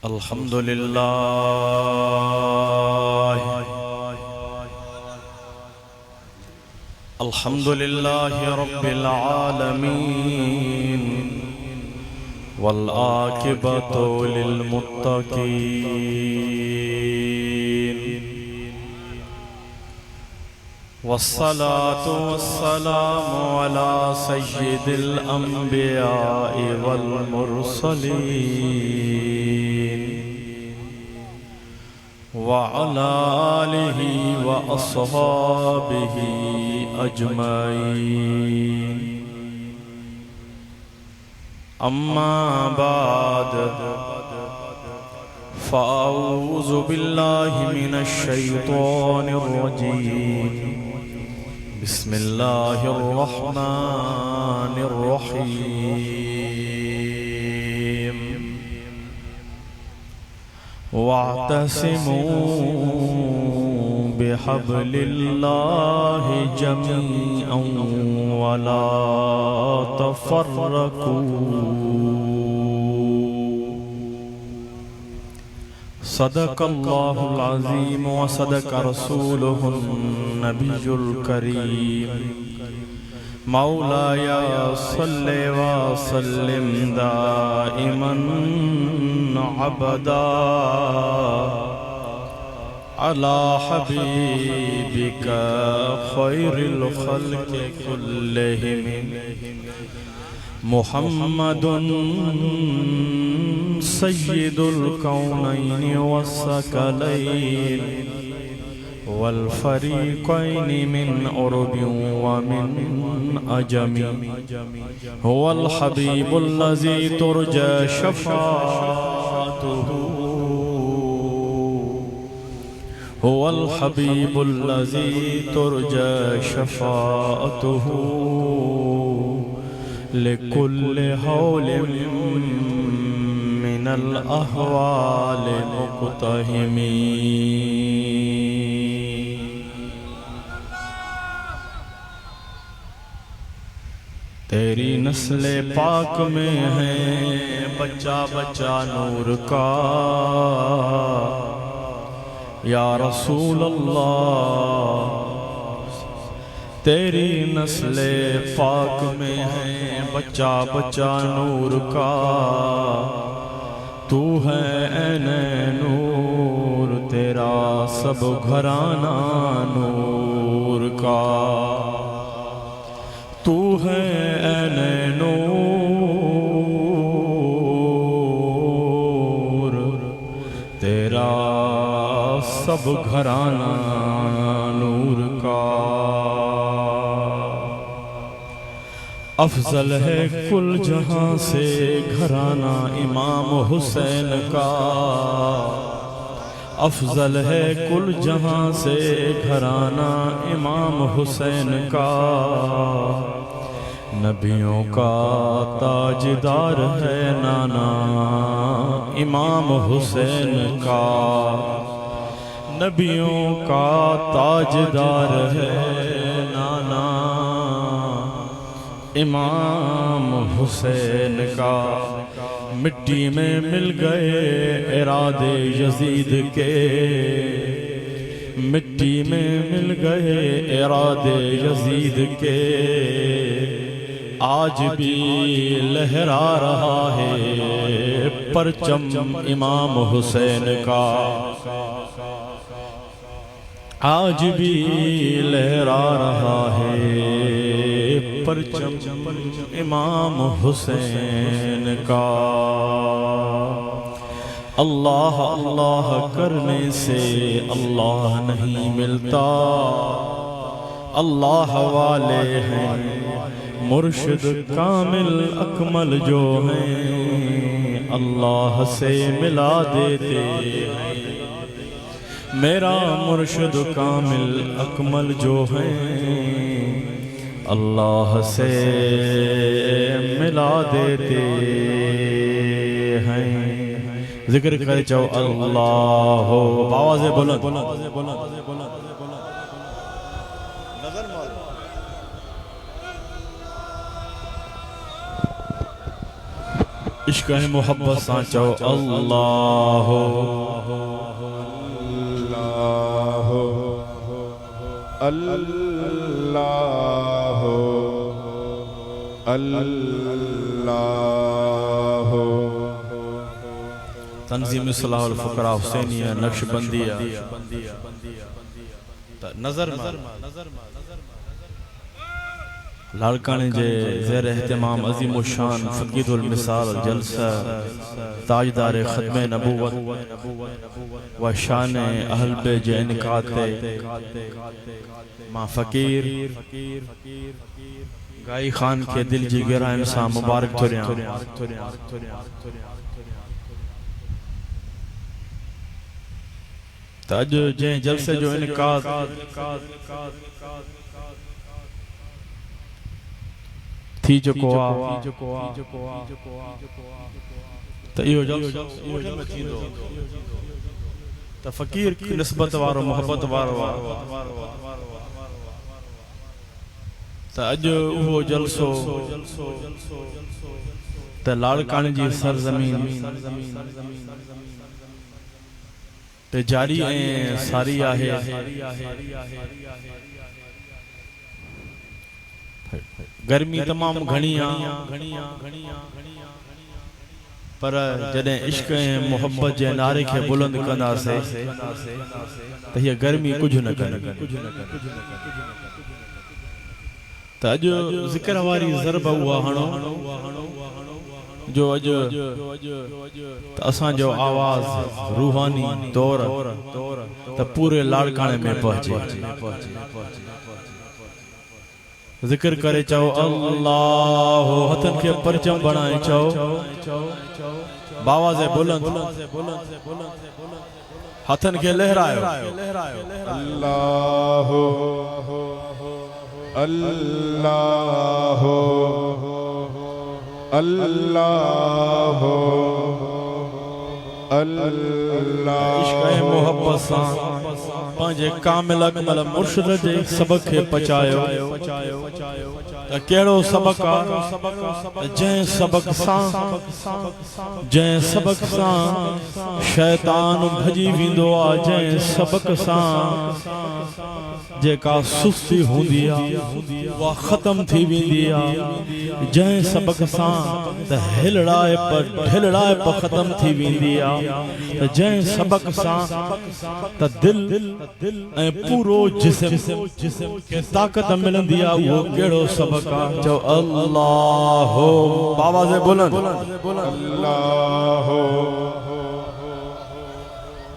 अल्हम्दुलिल्लाह रब्बिल आलमीन वल आकिबतु लिल मुत्तकीन वस्सलातु वस्सलामु अला सय्यिदिल अंबिया'i वल मुरसलीन व अला आलिहि व अस्हाबिहि अजमईन। अम्मा बाद फ़अऊज़ु बिल्लाहि मिनश शैतानिर रजीम। बिस्मिल्लाहिर रहमानिर रहीम। वातसिमू बिहब्लिल्लाहि जमीअन वला तफर्रकू। सदक़ल्लाहुल अज़ीम व सदक़ रसूलुहुन नबियुल करीम। मौलाया सल्लि व सल्लिम दाइमन अबदा अला हबीबिका खैरिल खल्क़ि कुल्लिहिम मुहम्मदुन सय्यिदुल कौनैनि वस्सकलैन वल फरीक़ैनि मिन उर्बिन व मिन अजमी। हुवल हबीबुल लज़ी तुरजा शफ़ाअतुहु। हुवल हबीबुल लज़ी तुरजा शफ़ाअतुहु लिकुल्लि हौलिन मिनल अहवालि मुक़्तहिमी। तेरी नस्ले पाक में है बच्चा बच्चा नूर का या रसूल अल्लाह। तेरी नस्ले पाक में है बच्चा बच्चा नूर का। तू है ऐने नूर तेरा सब घराना नूर का। तू है ऐने नूर तेरा सब घराना नूर का। अफजल है कुल जहां से घराना इमाम हुसैन का। अफजल है कुल जहां से घराना इमाम हुसैन का। नबियों का ताजदार है नाना इमाम हुसैन का। नबियों का ताजदार है नाना इमाम हुसैन का। मिट्टी में मिल गए इरादे यजीद के। मिट्टी में मिल गए इरादे यजीद के। आज भी लहरा रहा है परचम इमाम हुसैन का। आज भी लहरा रहा है परचम इमाम हुसैन का। अल्लाह अल्लाह करने से अल्लाह नहीं मिलता। अल्लाह वाले हैं मुर्शिद कामिल अकमल जो हैं अल्लाह से मिला देते हैं। मेरा मुर्शिद कामिल अकमल जो हैं अल्लाह से मिला देते हैं। जिक्र कर जाओ अल्लाह हो आवाज़े बोलो। नजर मारो। इश्क है मोहब्बत सा चो अल्लाह अल्लाह अल्लाह। तंजीम इस्लाहुल फुकरा हुसैनिया नक्शबंदिया नजर लाड़काने जे ज़ेर एहतमाम अज़ीम शान फ़क़ीदुल मिसाल जलसा ताजदार ख़त्म नबूवत व शान अहल बे जे इनकाते मां फ़कीर गाई खान के दिल जी गहराइन सां मुबारक थुरिया अज जे जलसे जो इनकाद थी चुको आ त इहो जलसो में थींदो त फ़कीर की निस्बत वारो मोहब्बत वारो त अज उहो जलसो त लाड़काने जी सरज़मीन ते जारी ऐं सारी आहे। गर्मी तमाम घणी आ पर जॾहिं इश्क ऐं मोहब्बत जे नारे खे बुलंद कंदासीं त हीअ गर्मी कुझु न कंदी। त अॼु ज़िक्र वारी ज़रब उहा हणो जो अॼु त असांजो आवाज़ रूहानी तौर त पूरे लाड़काने में पहुचे। ज़िक्र करे चओ अल्लाह हथन के परचम बनाए चओ बावाज़े बुलंद हथन के लहरायो अल्लाह अल्लाह अल्लाह अल्लाह। इश्क मोहब्बत सां पंहिंजे कामिल अकमल मुर्शिद जे सबक खे पचायो त कहिड़ो सबक आ जंहिं सबक सां शैतान भॼी वेंदो आ जंहिं सबक सां जेका सुस्ती हूंदी आ उहा ख़त्म थी वेंदी आ जंहिं सबक सां त हिलड़ाए ख़त्म थी वेंदी आ त जंहिं सबक सां त दिल ऐं पूरो जिस्म खे ताक़त मिलंदी आ उहो कहिड़ो सबक आ चओ अल्लाह बावाज़े बुलंद अल्लाह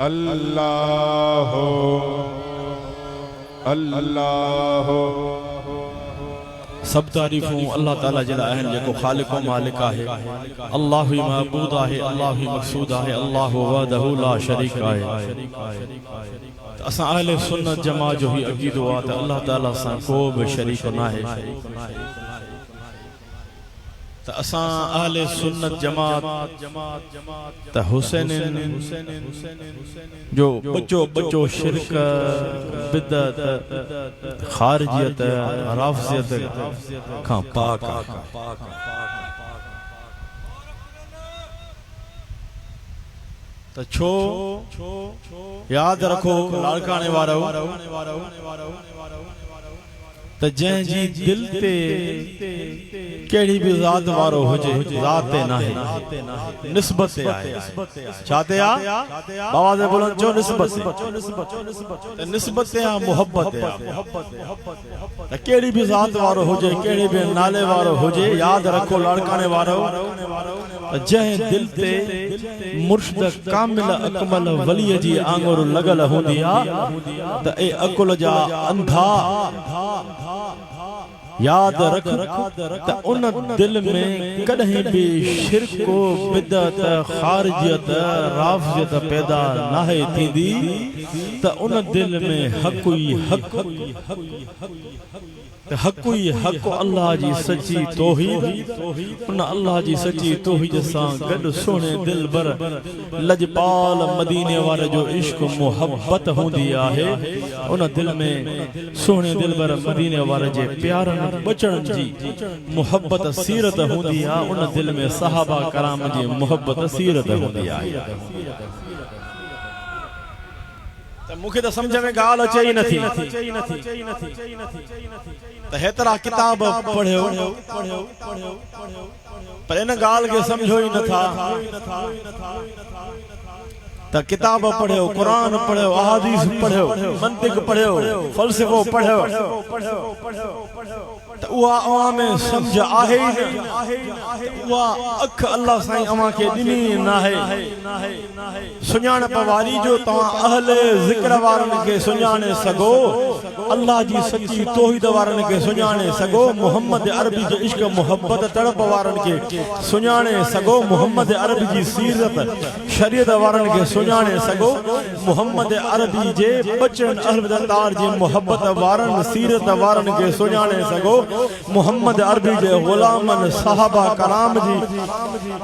अल्लाह अल्लाह। सब तारीफ़ूं अल्लाह ताला जे लाइ आहिनि जेको ख़ालिक़ व मालिक आहे। अल्लाह ही महबूद आहे अल्लाह ही मक़सूद आहे अल्लाह वहदहु ला शरीक आहे। असां अहले सुन्नत जमात जो ही अक़ीदो आहे त अल्लाह ताला सां को बि शरीक नाहे। त असां अहले सुन्नत जमात त हुसैन जो बच्चो शिरक बिदअत खारिजियत राफ़िज़ियत खां पाक त छो याद रखो लाड़काने वारो त जंहिंजी दिल ते कहिड़ी बि ज़ात वारो हुजे ज़ात ते नाहे निस्बत ते आहे छा ते आ बावाज़े बुलंद चओ निस्बत ते निस्बत ते आ मोहब्बत ते आ त कहिड़ी बि ज़ात वारो हुजे कहिड़े बि नाले वारो हुजे याद रखो लाड़काने वारो जंहिं दिल ते मुर्शिद कामिल अकमल वलीअ जी आंगुर लॻल हूंदी आ त ए अकुल जा अंधा याद रख त उन दिल में कॾहिं बि शिरक बिदअत खारिजियत राफ़िज़ियत पैदा नाहे थींदी त उन दिल में हक़ ई हक़ अल्लाह जी सच्ची तौहीद उन अल्लाह जी सच्ची तौहीद सां गॾु सुहिणे दिलबर लजपाल मदीने वारे जो इश्क मोहब्बत हूंदी आहे। उन दिल में सुहिणे दिलबर मदीने वारे जे प्यारनि बचण जी मोहब्बत सीरत हूंदी आ उन दिल में सहाबा कराम जी मोहब्बत सीरत हूंदी आ त मूंखे त समझ में ॻाल्हि अचे ई नथी त हेतिरा किताब पढ़ियो पर इन ॻाल्हि खे समझो ई नथा त किताब पढ़ियो कुरान पढ़ियो अहादीस पढ़ियो मंतिक पढ़ियो फ़लसफ़ो पढ़ियो त उहा अवां में समझ आहे ई न उहा अख अल्लाह साईं अवां खे ॾिनी नाहे सुञाणप वारी जो तव्हां अहले ज़िक्र वारनि खे सुञाणे सघो अल्लाह जी सची तौहीद वारनि खे सुञाणे सघो मोहम्मद अरबी जो इश्क मोहब्बत तड़प वारनि खे सुञाणे सघो मोहम्मद अरबी जी सीरत शरीयत वारनि खे सुञाणे सघो मोहम्मद अरबी जे बचन अहमदार जी मोहब्बत वारनि सीरत वारनि खे सुञाणे सघो मोहम्मद अरबी जे गुलामन सहाबा कराम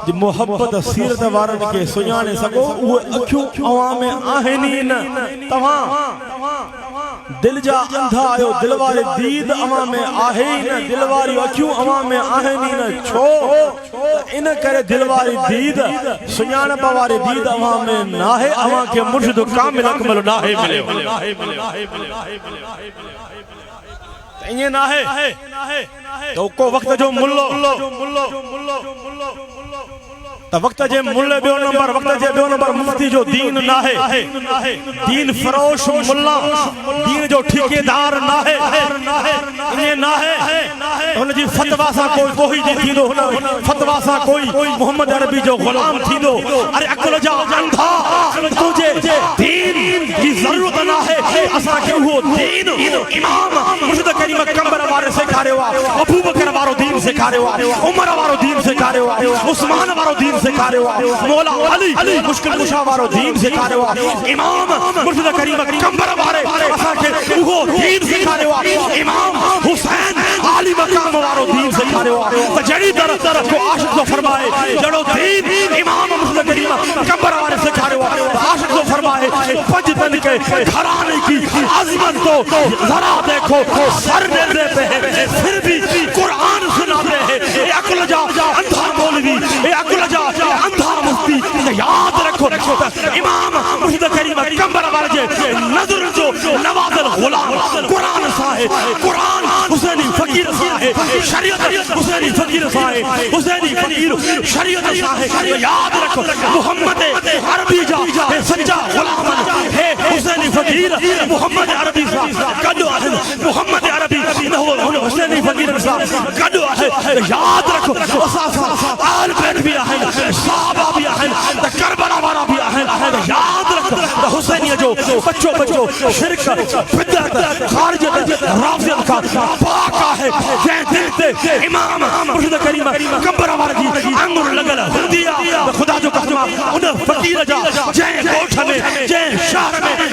जी मोहब्बत सीरत वारनि खे सुञाणे सघो उहे अखियूं अवां में आहिनि ई न तव्हां दिल जा अंधा आयो दिल वारे दीद अवां में आहे ई न दिल वारी अखियूं अवां में आहिनि ई न छो इन करे दिल वारी दीद सुञाणप वारी दीद अवां में नाहे अवां खे मुर्शिद कामिल अकमल नाहे मिलियो इएं नाहे तो को वक्त जो मुल्लो त वक्त जे मुल्ले ॿियो नंबर वक्त जे ॿियो नंबर मुफ्ती जो दीन नाहे दीन फरोश मुल्ला दीन जो ठेकेदार नाहे इएं नाहे हुन जी फतवा सां कोई न थींदो हुन फतवा सां कोई मोहम्मद अरबी जो गुलाम थींदो अरे अकुल जा अंधा तुझे दीन जी ज़रूरत नाहे असां खे उहो दीन इमाम मुर्शिद करीम कंबर वारे सेखारियो आहे अबू बकर वारो दीन सेखारियो आहे उमर वारो दीन सेखारियो आहे उस्मान वारो दीन सेखारियो आहे मौला अली मुश्किल कुशा वारो दीन सेखारियो आहे इमाम मुर्शिद करीम कंबर वारे असां खे उहो दीन सेखारियो आहे इमाम हुसैन आली मकाम वारो दीन सेखारियो आहे त जड़ी तरह को आशिक जो फरमाए जड़ो दीन इमाम मुर्शिद करीम कंबर वारे सेखारियो आहे आशिक जो फरमाए पंज तन के घराने की अज़मत तो जरा देखो सर नेज़े पे है फिर भी कुरान सुनाते हैं ए अकुल जा अंधा मौलवी ए अकुल जा अंधा मुफ्ती याद रखो इमाम मुर्शिद करीम कंबर वाले नजर जो नवाज़िल गुलाम कुरान साहिब कुरान हुसैनी फकीर साहिब शरीयत हुसैनी फकीर साहिब हुसैनी फकीर शरीयत साहिब याद रखो मोहम्मद अरबी जा सच्चा गुलाम है हुसैनी फकीर मोहम्मद अरबी साहब कदो है मोहम्मद अरबी हुसैनी फकीर साहब कदो है याद रखो आल बैत भी है साहबा भी है करबला वाला भी है याद रखो हुसैनी जो बच्चों शिरक बिदअत खारिजत राफ़ियत का पाका है जे दिल ते इमाम मुर्शिद करीम कंबर वाला जी अंगुर लगल हुंदिया खुदा जो कसम उन फकीर जा जे कोठ में जे शहर में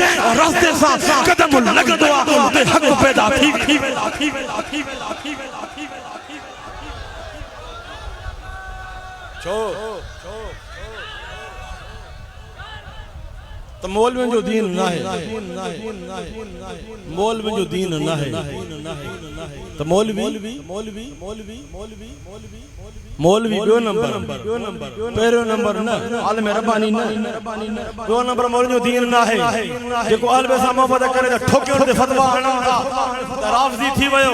जे रास्ते सा कदम लगदो आ ते हक पैदा थी छो तो मौलवी जो दीन नाहे मौलवी जो दीन नाहे तो मौलवी ॿियो नंबर पहिरियों नंबर न आलिम रब्बानी न ॿियो नंबर मौलवी जो दीन नाहे जेको अहल सां मोहब्बत करे त ठोके ते फतवा हणन था त राफ़ज़ी थी वियो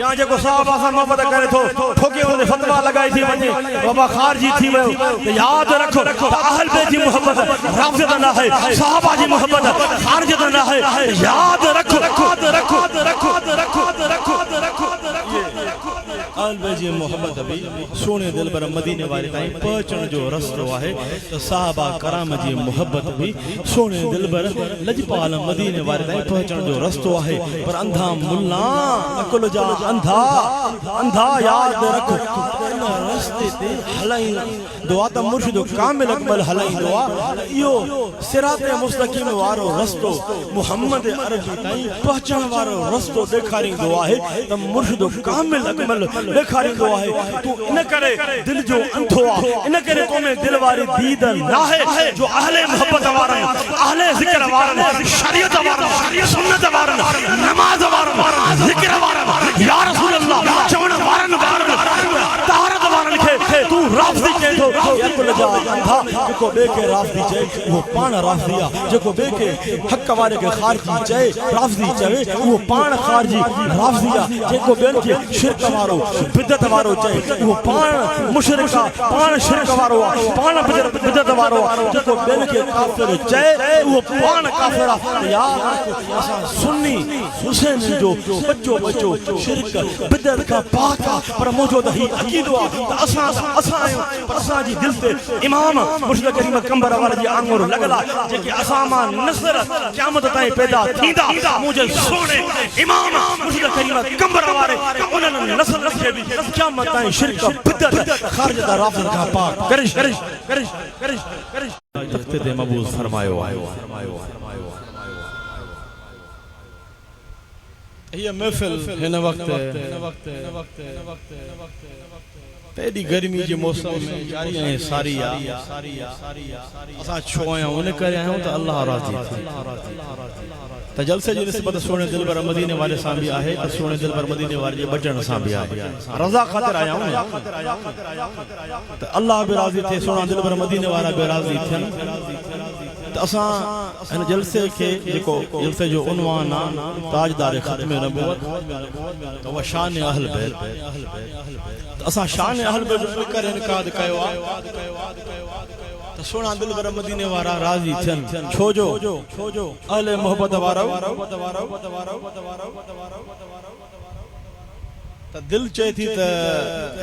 या जेको सहाबा सां मोहब्बत करे थो ठोके ते फतवा लगाई थी वञे बाबा खारजी थी वियो त याद रखो अहल बैत जी मोहब्बत राफ़ज़ी न है सहाबा जी मोहब्बत खारजी न है याद रखो अहल बैत जी मोहब्बत भी सोने दिल पर मदीने वाले ताईं पहुंचण जो रस्तो आहे तो सहाबा कराम जी मोहब्बत भी सोने दिल पर लजपाल मदीने वाले ताईं पहुंचण जो रस्तो आहे पर अंधा मुल्ला अकुल जा अंधा याद रख रस्ते ते हलाई दुआ त मुर्शिद कामिल अकमल हलाई दुआ यो सिराते मुस्तकीम वारो रस्तो मोहम्मद अरबी ताईं पहुंचण वारो रस्तो ॾेखारींदो आहे त मुर्शिद कामिल अकमल ॾेखारींदो आहे तू इन करे दिल जो अंधो आहे इन करे तो में दिल वारी दीद नाहे जो अहले मोहब्बत वारन अहले ज़िक्र वारन शरीयत वारन सुन्नत वारन नमाज वारन ज़िक्र वारन था जेको बे के राफ़दी चए वो पाण राफ़दी आ जेको बे के हक वारे के खारजी चए राफ़दी चए वो पाण खारजी राफ़दी आ जेको बेन के शिरक वारो बिदत वारो चए वो पाण मुशरिक आ पाण शिरक वारो आ पाण बिदत वारो आ जेको बेन के काफिर चए वो पाण काफिर आ यार असा सुन्नी हुसैन जो बच्चो बच्चो शिरक बिदत का पाक आ पर मौजूद ही अकीदो आ असा असा पर असा जी दिल ते इमाम मुर्शिद करीम कंबर वाला जी आंगुर लगला जेके असा मा नसर क़यामत ताई पैदा थींदा मुझे सोने इमाम मुर्शिद करीम कंबर वाले उन्हनि नस्ल खे भी क़यामत ताई शिरक बिदत खारिज दा राफ़िद का पाक करिश तख्ते ते मबूज फरमायो ये महफिल हिन वक्त तेरी गर्मी जे मौसम में जारी है सारी असा छो आया उन करे आयो तो अल्लाह राजी त जलसे जी निस्बत सोने दिल पर मदीने वाले सा भी आहे त सोने दिल पर मदीने वाले जे बचन सा भी आहे रजा खातिर आया हूं त अल्लाह भी राजी थे सोना दिल पर मदीने वाला भी राजी थे त असा इन जलसे के जेको जलसे जो उन्वान आ ताजदार खत्म नबूवत तो व शान अहल बैत त असा शान अहल बैत जो कर इनकाद कयो आ त सोना दिल बर मदीने वारा राजी थन छोजो अहले मोहब्बत वारो त दिल चे थी त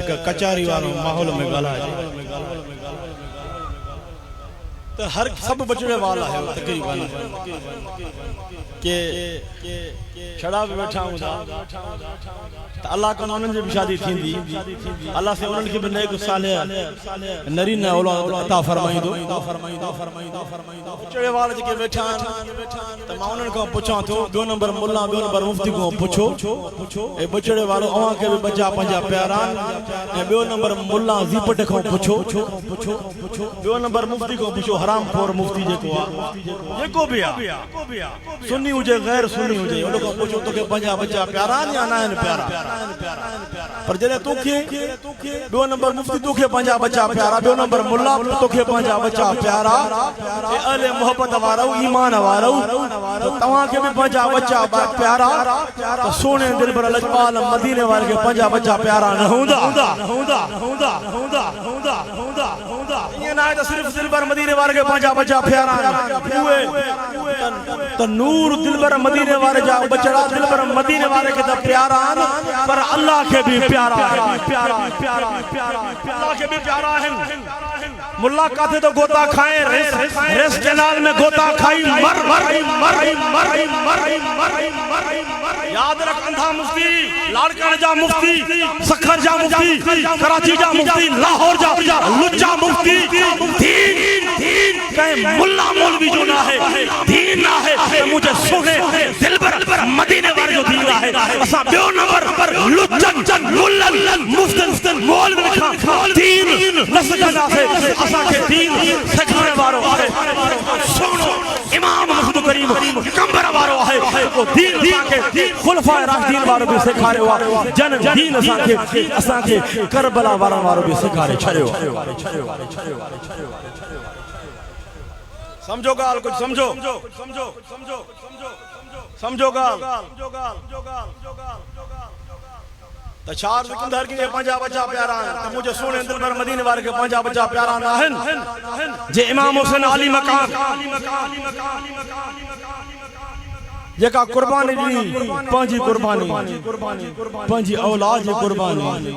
एक कचारी वारो माहौल में गाला तो हर सब बचने वाला है तकरीबन के छड़ा पे बैठा हूं तो अल्लाह का उन्हनि जी भी शादी थींदी अल्लाह से उन्हनि के भी नेक साले नरीना औलाद अता फरमाइंदो बचड़े वाले जेके बैठा तो मां उन्हनि को पूछा तो दो नंबर मुल्ला दो नंबर मुफ्ती को पूछो ए बचड़े वालो अवा के भी बचा पंजा प्यारा ए दो नंबर मुल्ला जीपट को पूछो दो नंबर मुफ्ती को पूछो हराम खोर मुफ्ती जेको भी आ सुन्नी हुजे गैर सुन्नी हुजे उन को पूछो तो के पंजा बच्चा प्यारा या ना है प्यारा पर जने तोखे दो नंबर मुफ्ती तोखे पंजा बच्चा प्यारा दो नंबर मुल्ला तोखे पंजा बच्चा प्यारा ए अले मोहब्बत वारो ईमान वारो तो तवा के भी पंजा बच्चा प्यारा तो सोने दिल पर लजपाल मदीने वाले के पंजा बच्चा प्यारा न हुंदा ये ना है तो सिर्फ दिल पर मदीने वाले के पंजा बच्चा प्यारा हुए तो नूर दिल पर मदीने वाले जा बचड़ा दिल पर मदीने वाले के तो प्यारा पर अल्लाह के भी प्यारा अल्लाह के भी प्यारा है मुल्ला काथे तो गोता खाए रेस कैनाल में गोता खाई मर याद रख अंधा मुफ्ती लाड़काने जा मुफ्ती सखर जा मुफ्ती कराची जा मुफ्ती लाहौर जा लुच्चा मुफ्ती दीन कहे मुल्ला मौलवी जो ना है दीन ना है तो मुझे सुने दिल पर मदीने वाले जो दीन है असा बयो नंबर पर लुच्चन मुल्लन मुफ्तन मौलवी खा दीन नसकना है असा के दीन सिखाने वालो है सुनो इमाम मुर्शिद करीम कंबर वालो है वो दीन के खुलफाए राशिदीन वालो भी सिखारे हुआ जन दीन असा के करबला वालो भी सिखारे छड़ियो समझो गाल कुछ समझो गाल तो चार सिकंदर के पंजा बच्चा प्यारा तो मुझे सोने दिल पर मदीने वाले के पंजा बच्चा प्यारा ना है जे इमाम हुसैन अली मकाम जेका कुर्बानी दी पंजी कुर्बानी पंजी औलाद जी कुर्बानी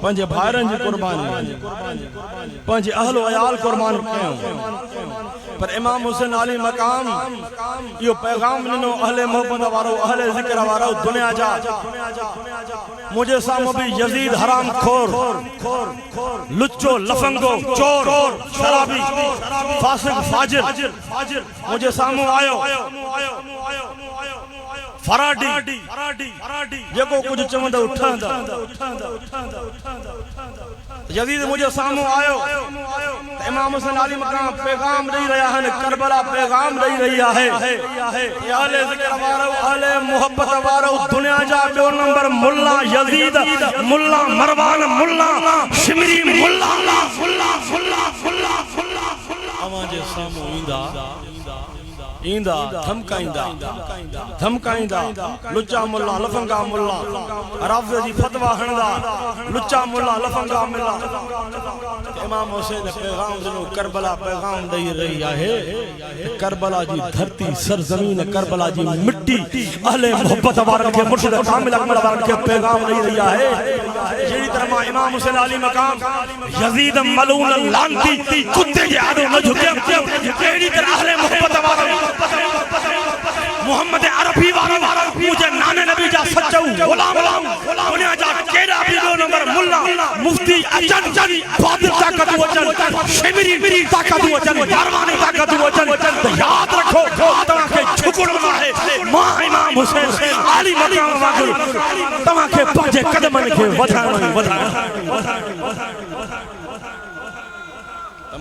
पंजे भाइरन जी कुर्बानी पंजे अहल अयाल कुर्बान कयो पर इमाम हुसैन अली मकाम यो पैगाम नो अहले मोहब्बत वारो अहले जिक्र वारो दुनिया जा मुझे सामो भी यजीद हराम खोर लुच्चो लफंगो चोर शराबी फासिक फाजिर मुझे सामो आयो फराडी जेको कुछ चवंदा उठंदा यजीद मुझे सामो आयो इमाम हुसैन अली मकाम पैगाम दे रहा है करबला पैगाम दे रही है अहले जिक्र वारो अहले मोहब्बत वारो दुनिया जा दो नंबर मुल्ला यजीद मुल्ला मरवान मुल्ला शिमरी मुल्ला जे सामू ईंदा धमकाईंदा लुच्चा मुल्ला लफंगा मुल्ला राफ़िज़ जी फतवा हणदा लुच्चा मुल्ला लफंगा मुल्ला इमाम हुसैन पैगाम दिनो करबला पैगाम दई रही है करबला जी धरती सरजमीन करबला जी मिट्टी अहले मोहब्बत वारन के मुर्शिद कामिल अकमल वारन के पैगाम दई रही है जेड़ी तरह इमाम हुसैन अली मकाम यजीद मलून लानती कुत्ते के आड़ो न झुके जेड़ी तरह अहले मोहब्बत वारन मोहम्मद अरबी वाला मुझे नाने नबी जा सच्चो गुलाम दुनिया जा केड़ा भी दो नंबर मुल्ला मुफ्ती अजन बादल ताकत वचन शिमरी ताकत वचन परवानी ताकत वचन तो याद रखो तमा के झुकणो है मां इमाम हुसैन अली मकाम वागुर तमा के पाजे कदमन के वधाणो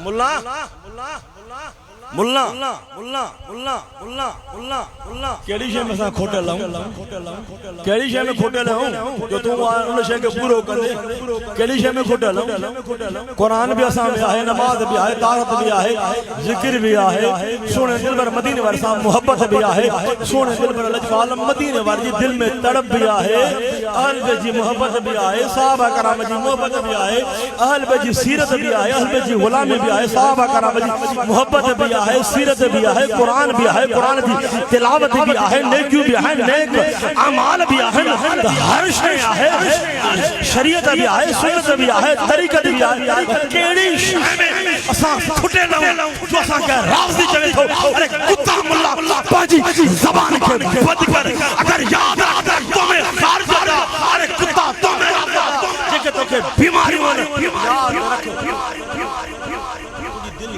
मुल्ला मुल्ला मुल्ला मुल्ला मुल्ला मुल्ला मुल्ला केड़ी शे में सा खोटे लाऊं केड़ी शे में खोटे लाऊं जो तू उन शे के पूरो कर दे केड़ी शे में खोटे लाऊं कुरान भी असा में है नमाज भी है तारत भी है जिक्र भी है सोने दिल पर मदीने वर सा मोहब्बत भी है सोने दिल पर लजवाल मदीने वर जी दिल में तड़प भी है अहल बैत जी मोहब्बत भी है साहबा कराम जी मोहब्बत भी है अहल बैत जी सीरत भी है अहल बैत जी गुलामी भी है साहबा कराम जी मोहब्बत भी है सीरत भी है कुरान की तिलावत भी है नेकी भी है नेक अमाल भी है हर शय है शरीयत भी है सुन्नत भी है तरीक़त भी है केड़ी शय में असा फुटे न जो असा के राज़ी चवे थो अरे कुत्ता मुल्ला पाजी ज़बान के बद कर अगर याद तो में खारज अरे कुत्ता तो में जेके तो के बीमारी याद रखो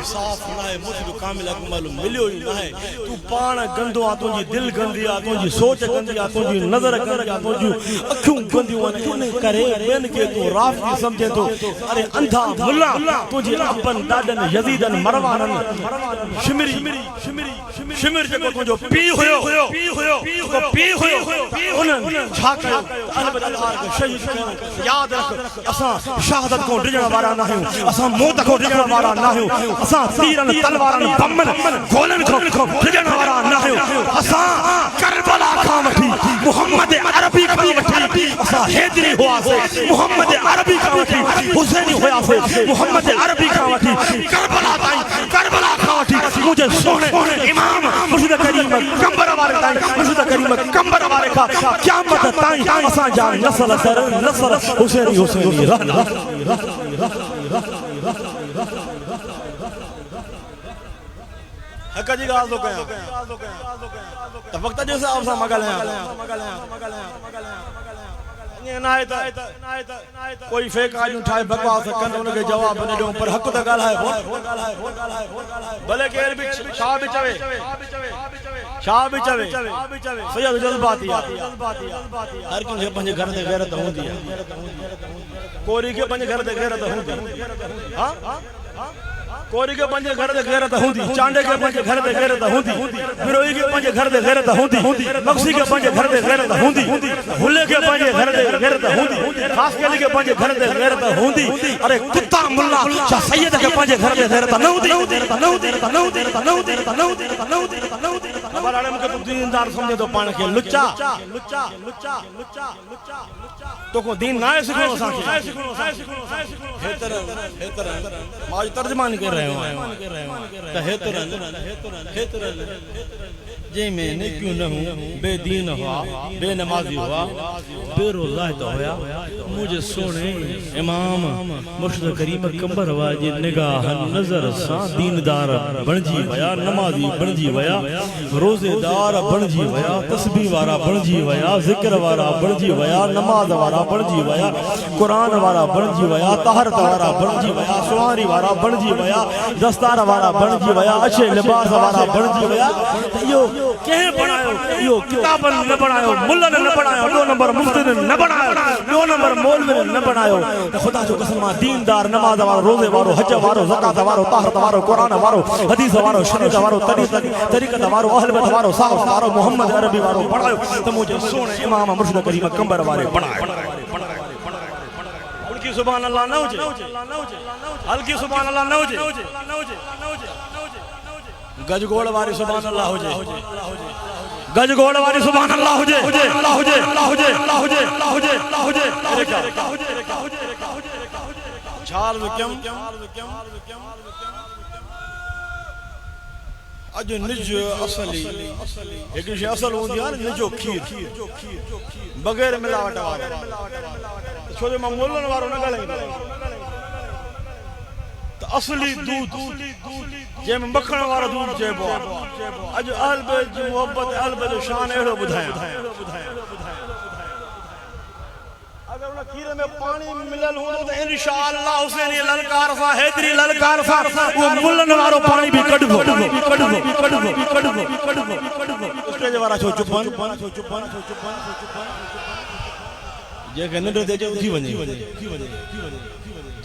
साफ ना है मुझे कामिल अकमल मिलियो ही ना है तू पान गंदो आ तुझी दिल गंदी आ तुझी सोच गंदी आ तुझी नजर गंदी आ तुझी अखियों गंदी आ तूने करे बेन के तू राफ़ी समझे तो अरे अंधा मुल्ला तुझी अपन दादन यजीदन मरवानन शिमिर जेको तुझो पी हुयो उन छा कयो अलबत अल्लाह के शहीद याद रख असा शहादत को डिजण वारा ना आहियूं असा मौत को डिजण वारा ना आहियूं असा तीरन तलवारन बमन गोलन को डिजण वारा ना आहियूं असा करबला खां वठी मोहम्मद अरबी खां वठी असा हैदरी हुआ से मोहम्मद अरबी खां वठी हुसैनी हुआ से मोहम्मद अरबी खां वठी करबला खां वठी मुझे सोने इमाम मुर्शिद करीम कंबर वाले ताई मुर्शिद करीम कंबर वाले का क़यामत ताई असा जा नस्ल दर नस्ल हुसैनी रहना हक जी गाल तो कया त वक्त जे हिसाब सां मगल कोई फेक आज उठाए बकवास कन उनके जवाब न दो पर हक त गालाए भले केर भी छा भी चवे सैयद जज्बाती हर कोई पंहिंजे घर ते गैरत हूंदी है कोरी के पंहिंजे घर ते गैरत हूंदी हां कोरी के पंहिंजे घर ते गैरत हूंदी चांडे के पंहिंजे घर ते गैरत हूंदी बिरोई के पंहिंजे घर ते गैरत हूंदी मक्सी के पंहिंजे घर ते गैरत हूंदी हुले के पंहिंजे घर ते गैरत हूंदी खास के के पंहिंजे घर ते गैरत हूंदी अरे कुत्ता मुल्ला छा सैयद के पंहिंजे घर ते गैरत न हूंदी खबर आले मुके तू दीनदार समझे तो पाण के लुच्चा तो को दीन ना है सिखो असा के हेतर माज तर्जमान कर रहे हो त हेतर जे में ने क्यों न हूं बेदीन हुआ बेनमाजी हुआ बेरोज़ा तो होया मुझे सोने इमाम मुर्शिद करीम कंबर वाजी निगाह नजर सा दीनदार बनजी वया नमाजी बनजी वया रोजेदार बनजी वया तस्बीह वाला बनजी वया जिक्र वाला बनजी वया नमाज वाला बनजी वया कुरान वाला बनजी वया तहरत वाला बनजी वया सुवारी वाला बनजी वया दस्तार वाला बनजी वया अच्छे लिबास वाला बनजी वया यो के बनायो यो किताबन न बनायो मुल्ला न बनायो दो नंबर मुफ्ती न बनायो दो नंबर मौलवी न बनायो खुदा जो कसम दीनदार नमाज वालो रोजे वालो हज वालो ज़कात वालो तहरत वालो कुरान वालो हदीस वालो शरीयत वालो तरीक़त वालो अहल बैत वालो साहब वालो मोहम्मद अरबी वालो बनायो तो मुझे सोने इमाम मुर्शिद करीम कंबर वाले बनायो उनकी सुभान अल्लाह न हो हल्की सुभान अल्लाह न हो गजगोड़ वारी सुभान अल्लाह हो जाए, गजगोड़ वारी सुभान अल्लाह हो जाए, अल्लाह हो जाए, अल्लाह हो जाए, अल्लाह हो जाए, अल्लाह हो जाए, अल्लाह हो जाए, अरे क्या छाल विक्यम अज निज असली एक शे असल होंदी है निजो खीर बगैर मिलावट वारो छो जो मां मोलन वारो न ॻाल्हाईंदो त असली दूध जंहिंमें मखण वारो दूध चइबो आहे अॼु अहल बैत जी मोहब्बत अहल बैत जो शान अहिड़ो ॿुधायां अगर उन खीर में पानी मिलल हूंदो त इंशाअल्लाह हुसैन ललकार सां हेतरी ललकार सां वो मुलन वारो पानी भी कढबो स्टेज वारा छो चुपन जंहिंखे निंड थी अचे उथी वञे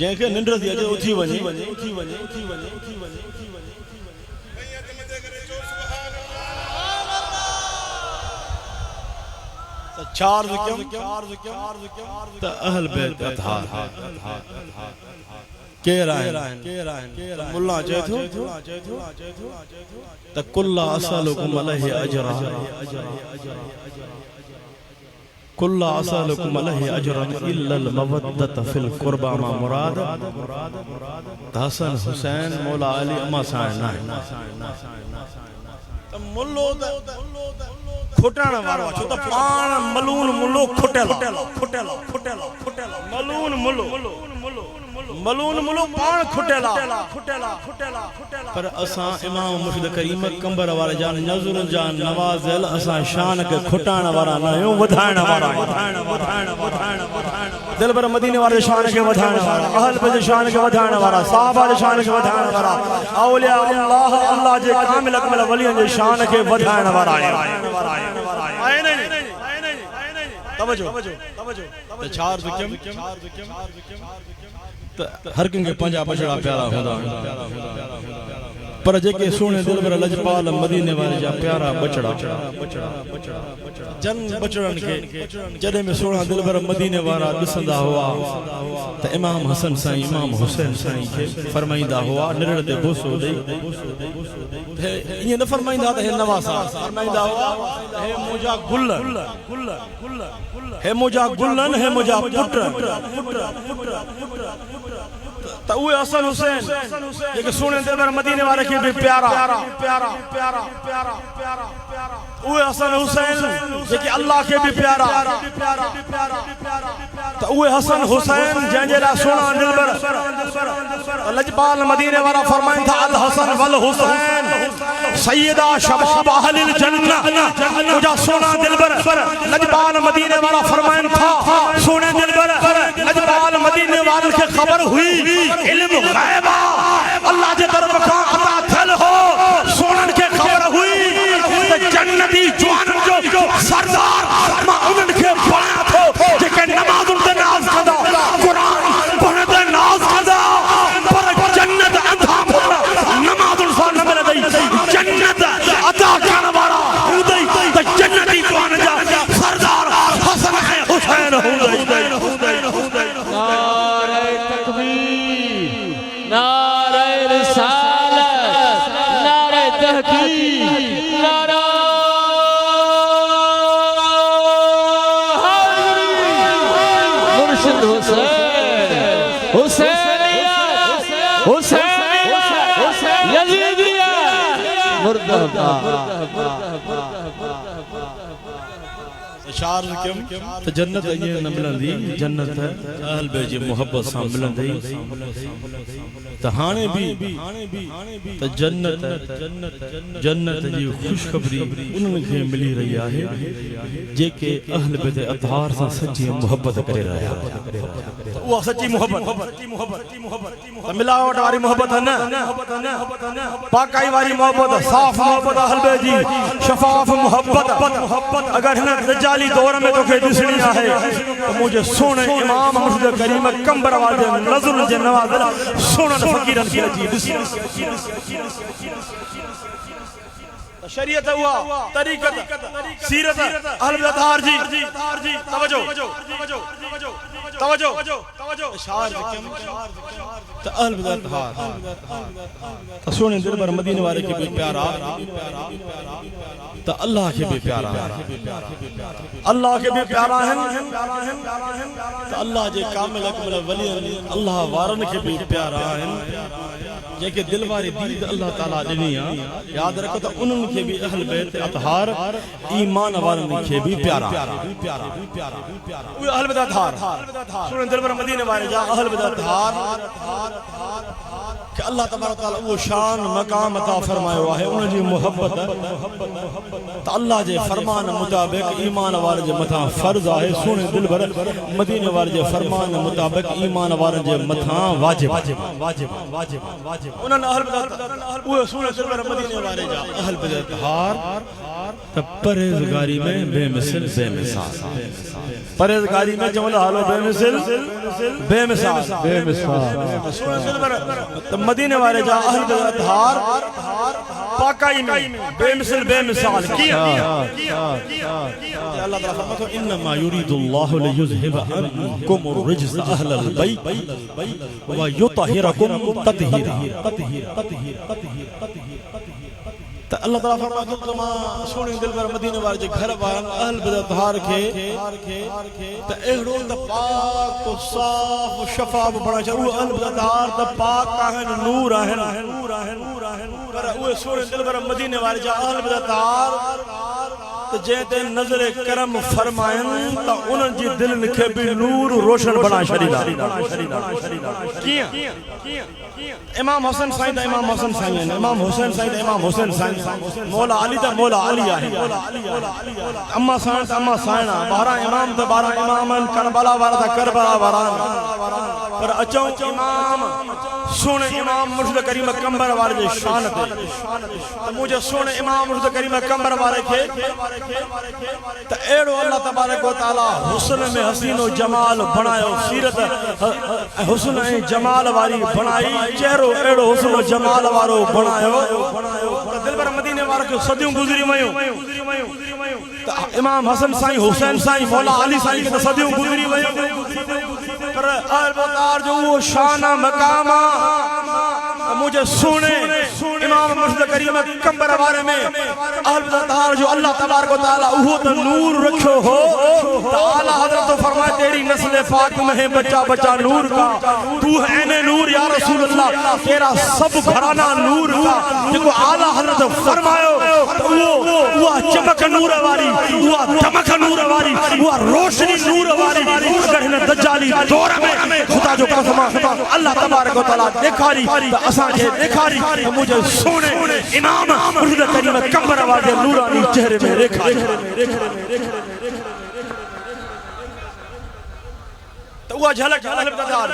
जंहिंखे निंड थी अचे उथी वञे चार त अहल बैत अतहार केर आहिनि मुल्ला चए थो त कुल्ला असलुकुम अलैहि अजरा कुल्ला असलुकुम अलैहि अजरन इल्लल मवद्दत फिल कुर्बा मा मुराद त हसन हुसैन मौला अली अमा सां न त मुल्लो खुटण वारो छो त पाण मलून मुल्लो खुटेला मलून मुल्लो पाण खुटेला पर असां इमाम मुर्शिद करीम कंबर वारे जान नज़र जान नवाज़िल असां शान के खुटाण वारा न आहियूं वधाइण वारा दिलबर मदीने वाले शान के वधाइण वारा अहल बैत शान के वधाइण वारा साहबा जे शान के वधाइण वारा औलिया अल्लाह जे कामिल अकमल वलियन जे शान के वधाइण वारा आए नहीं तवज्जो चार विकम हर कंहिंखे पंहिंजा बछड़ा प्यारा हूंदा पर जेके सोने दिलबर लजपाल मदीने वाले जा प्यारा बछड़ा जन बछड़न के जॾहिं में सोना दिलबर मदीने वारा ॾिसंदा हुआ त इमाम हसन साईं इमाम हुसैन साईं खे फरमाईंदा हुआ निरड़ ते बोसो ॾेई ईअं न फरमाईंदा त हे नवासा फरमाईंदा हुआ हे मुंहिंजा गुल हे मुंहिंजा गुलन हे मुंहिंजा पुट त उहे हसन हुसैन जेके सोने दिलबर मदीने वारे खे बि प्यारा उहे हसन हुसैन जेके अल्लाह के भी प्यारा तो उहे हसन हुसैन जंहिंजे लाइ सोना दिलबर लजपाल मदीने वारा फरमाइन था अल हसन वल हुसैन सैयदा शबाब अहलिल जन्नह मुझा सोना दिलबर लजपाल मदीने वाला फरमाइन था सोने दिलबर लजपाल मदीने वाले के खबर हुई इल्म गैबा अल्लाह के तरफ का अता थल हो सोनन के खबर हुई जन्नती जवान जो सरदार मां उनन के बणा थो जेके नमाज़ ते नाज़ कंदा कुरान पढ़े ते नाज़ कंदा पर जन्नत अता नमाज़ सां न मिलंदी जन्नत अता करण वारा हुंदई त जन्नती जवान जा सरदार हसन ऐं हुसैन हुंदई नारे तकबीर नारे रिसालत नारे तहकीक नारा मुर्शिद हुसैन यजीदिया मुर्तज़ा शार त जन्नत ईअं न मिलंदी जन्नत अहल बैत जी मोहब्बत सां मिलंदी त हाणे भी त जन्नत जी खुशखबरी उन्हनि खे मिली रही आहे जेके अहल बैत अतहार सां सच्ची मोहब्बत करे रहिया उहा सच्ची मोहब्बत मिलावट वारी मोहब्बत न पाकाई वारी मोहब्बत साफ मोहब्बत अहल बैत जी शफाफ मोहब्बत अगर हिन रजाली दौर में तोखे ॾिसणी आहे त मुंहिंजे सोने इमाम मुर्शिद करीम कंबर वाले नज़र जे नवाज़िल सोनन फकीरन खे अची ॾिसी शरीयत हुआ तरीक़त सीरत अहल बैत जी तवज्जो तवज्जो इशार कम त अहल बिदअत हार त सोने दिल पर मदीने वाले के भी प्यारा त अल्लाह के भी प्यारा अल्लाह के भी प्यारा है त अल्लाह जे कामिल अकमल वली अल्लाह वारन के भी प्यारा है जेके दिल वारी दीद अल्लाह ताला ॾिनी आहे याद रखो त उन्हनि खे बि अहल बैत अतहार ईमान वारनि खे बि प्यारा उहे अहल बैत अतहार सुन दिल पर मदीने वारे जा अहल बैत अतहार कि अल्लाह तबारक तआला वो शान मकाम अता फरमायो आहे उन जी मोहब्बत त अल्लाह जे फरमान मुताबिक ईमान वारे जे मथा फर्ज आहे सुन दिल पर मदीने वारे जे फरमान मुताबिक ईमान वारे जे मथा वाजिब उन्हनि अहल बैत उहे सुन दिल पर मदीने वारे जा अहल बैत अतहार त परहेज़गारी में बेमिसल बेमिसाल परहेज़गारी में चवंदा हलो बेमिसल बेमिसाल त मदीने वाले जा अहल बैत अतहार पाकाई में बेमिसल बेमिसाल किया अल्लाह ताला फरमाता है इन्नमा युरीदुल्लाहु लियुज़हिब अन्कुम अर्रिज्स अहलल बैत व युतहिरकुम तत्हीरा त अल्लाह ताला फरमाता है तमा सोने दिल पर मदीने वाले जे घर वारन अहल बैत अतहार के त एड़ो त पाक साफ शफाफ बणा छ वो अहल बैत अतहार त पाक आहिन नूर आहिन पर वो सोने दिल पर मदीने वाले जा अहल बैत अतहार त जे ते नजर करम फरमायन त उनन जी दिलन के भी नूर रोशन बणा छडीदा किया इमाम हसन साईं दा इमाम हसन साईं इमाम हुसैन साईं दा इमाम हुसैन साईं मौला अली दा मौला अली आहे अम्मा साईं दा अम्मा साईं 12 इमाम त 12 इमाम करबला वाला दा करबला वाला पर अचो इमाम सोने इमाम मुर्शिद करीम कंबर वाले जे शान ते त मुझे सोने इमाम मुर्शिद करीम कंबर वाले के त एड़ो अल्लाह तबारक व तआला हुस्न में हसीन व जमाल बनायो सीरत हुस्न ए जमाल वाली बनाई चेहरो एड़ो हुस्न व जमाल वारो बनायो दिल पर मदीने वाले के सदियों गुजरी वयो त इमाम हसन साईं हुसैन साईं मौला अली साईं के सदियों गुजरी वयो पर अहल बैत अतहार जो वो शान मकाम मुझे सुने इमाम मुर्शिद करीम कंबर बारे में अहल बैत अतहार जो अल्लाह तबारक व तआला वो तो नूर रखो हो ताला हजरत फरमाए तेरी नस्ल पाक में है बच्चा बच्चा नूर का तू है ऐने नूर या रसूल अल्लाह तेरा सब घराना नूर का देखो आला हजरत फरमायो वो चमक नूर वाली वो धमक नूर वाली वो रोशनी नूर वाली अगर इन दज्जाली दौर में खुदा जो कसम अल्लाह तबारक व तआला दिखारी त असा के दिखारी मुझे सोने इमाम मुर्शिद करीम कंबर वाले नूरानी चेहरे में रेखा तो वो झलक अहल बैत अतहार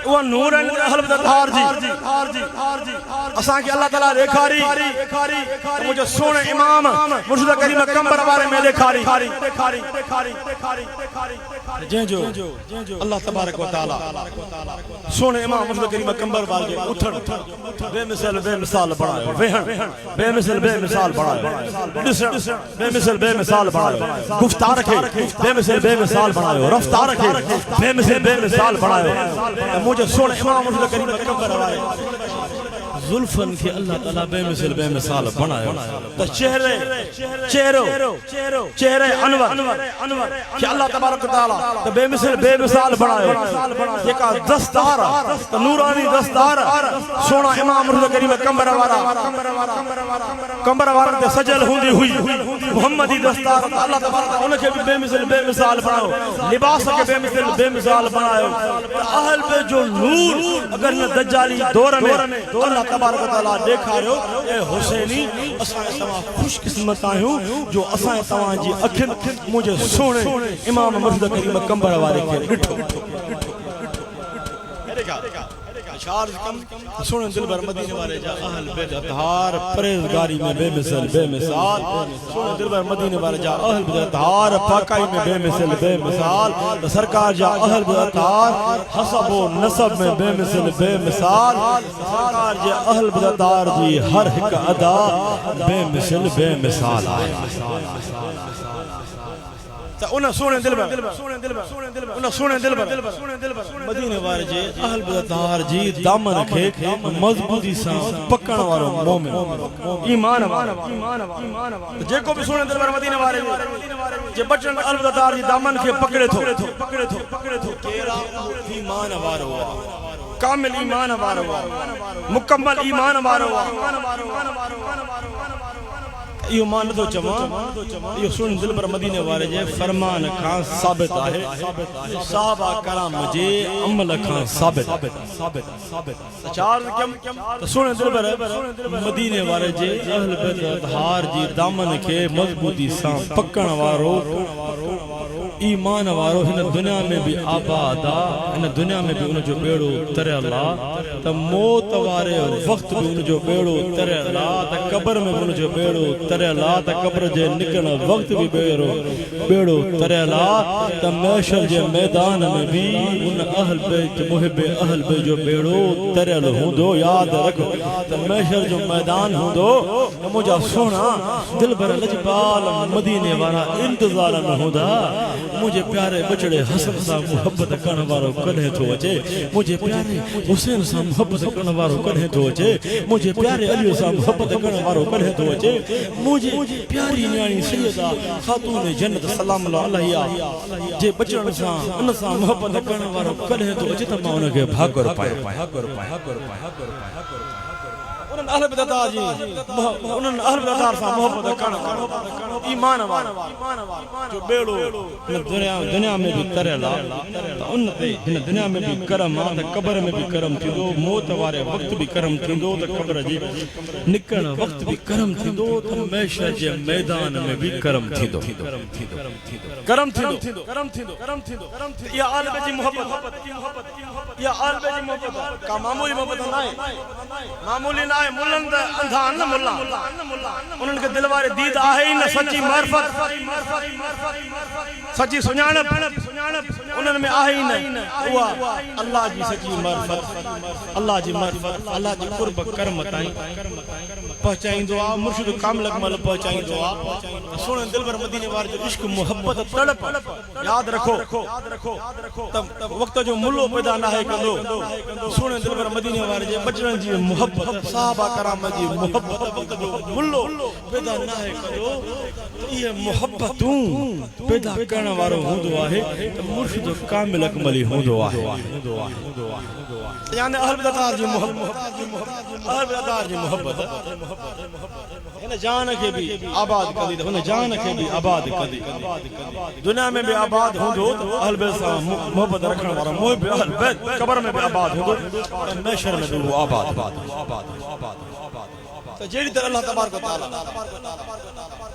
वो नूर अहल बैत अतहार जी असा के अल्लाह ताला रेखारी मुझे सोने इमाम मुर्शिद करीम कंबर वाले में रेखारी जो अल्लाह तबारक व तआला सोने इमाम मुर्शिद करीम कंबर वाले उठन बेमिसाल बेमिसाल बनायो वेहन बेमिसाल बेमिसाल बनायो बेमिसाल बेमिसाल बनायो गुफ्तार रखे बेमिसाल बेमिसाल बनायो रफ्तार रखे बेमिसाल बेमिसाल बनायो मुझे सोने इमाम मुर्शिद करीम कंबर वाले जुल्फन के अल्लाह ताला बेमिसाल बेमिसाल बनायो तो चेहरे अनवर के अल्लाह तबारक तआला तो बेमिसाल बनायो जेका दस्तार तो नूरानी दस्तार सोना इमाम मुर्शिद करीम कंबर वाला ते सजल हुंदी हुई मोहम्मदी दस्तार अल्लाह तबारक उनके भी बेमिसाल बनायो लिबास के बेमिसाल बनायो अहल पे जो नूर अगर न दज्जाली दौर में अल्लाह तबारक तआला देखारियो ए हुसैनी असा तमा खुशकिस्मत आहियो जो असा तवा जी अखिन मुझे सोने इमाम मुर्शिद करीम कंबर वाले के डिठो शार कम सुन दिल भर मदीने वाले जा अहल बैत अतहार परहेज़गारी में बेमिसाल सुन दिल भर मदीने वाले जा अहल बैत अतहार पाकाई में बेमिसाल तो सरकार जा अहल बैत अतहार हसब व नसब में बेमिसाल सरकार जा अहल बैत अतहार जी हर एक अदा बेमिसाल आहे त उन सोने दिल उन सोने दिल मदीने वारे जे अहल बदार जी दामन खे मजबूती सां पकड़ वारो मोमिन ईमान वारो जेको भी सोने दिल मदीने वारे जे बचन अहल बदार जी दामन खे पकड़े थो केरा ईमान वारो कामिल ईमान वारो मुकम्मल ईमान वारो यो मान तो चमा यो सुन दिल पर मदीने वाले जे फरमान का साबित है साहबा कराम जे अमल का साबित चार कम तो सुन दिल पर मदीने वाले जे अहल बैत हार जी दामन के मजबूती सा पकड़ वारो ईमान वारो इन दुनिया में भी आबाद आ इन दुनिया में भी उन जो बेड़ो तरला त मौत वारे वक्त भी उन जो बेड़ो तरला त कब्र में भी उन जो बेड़ो तरला त कब्र जे निकल वक्त भी बेड़ो तरला त महशर जे मैदान में भी उन अहल बैत मुहिब अहल बैत जो बेड़ो तरल हुंदो याद रखो त महशर जो मैदान हुंदो मुजा सोना दिल भर लजपाल मदीने वाला इंतजार में हुंदा मुझे प्यारे बचड़े हसन सा मोहब्बत करण वारो कदे तो अचे मुझे प्यारे हुसैन सा मोहब्बत करण वारो कदे तो अचे मुझे प्यारे अली सा मोहब्बत करण वारो कदे तो अचे मुझे प्यारी न्याणी सैयदा खातून जन्नत सलाम अलैहा जे बचड़न सा उन सा मोहब्बत करण वारो कदे तो अचे त मां उन के भागर पाए उन अहल बदार जी उन अहल बदार सा मोहब्बत करण ईमान वारो जो बेड़ो दुनिया में भी तरला उन इन दुनिया में भी करम आ त कब्र में भी करम थींदो मौत वारे वक्त भी करम थींदो त कब्र जे निकरण वक्त भी करम थींदो त महशर जे मैदान में भी करम थींदो या आलिब जी मोहब्बत या आलिब जी मोहब्बत का मामूली मोहब्बत मामूली ना है मुल्लन द अंधा न मुल्ला उनन के दिल वारे दीद आहे न सच्ची मार्फत सच्ची सुञाणप उनन में आहे ही न हुआ अल्लाह जी सच्ची मार्फत अल्लाह जी कुर्ब कर्म ताई पहुंचाइंदो आ मुर्शिद कामिल अकमल पहुंचाइंदो आ सुन दिल भर मदीने वारे जो इश्क मोहब्बत तड़प याद रखो तब वक्त जो मुल्लो पैदा ना है कंदो सुन दिल भर मदीने वारे जे बचड़न जी मोहब्बत साहबा कराम जी मोहब्बत वक्त जो मुल्लो पैदा ना है कंदो ये मोहब्बतूं पैदा करण वारो हुंदो आहे त मुर्शिद कामिल अकमली हुंदो आहे यानी अहल बदार जी मोहब्बत इन जान के भी आबाद कदी उन जान के भी आबाद कदी दुनिया में भी आबाद हुंदो तो अहल बैत सा मोहब्बत रखण वाला मोहब अहल बैत कब्र में भी आबाद हुंदो महशर में भी आबाद तो जेड़ी तरह अल्लाह तबारक व तआला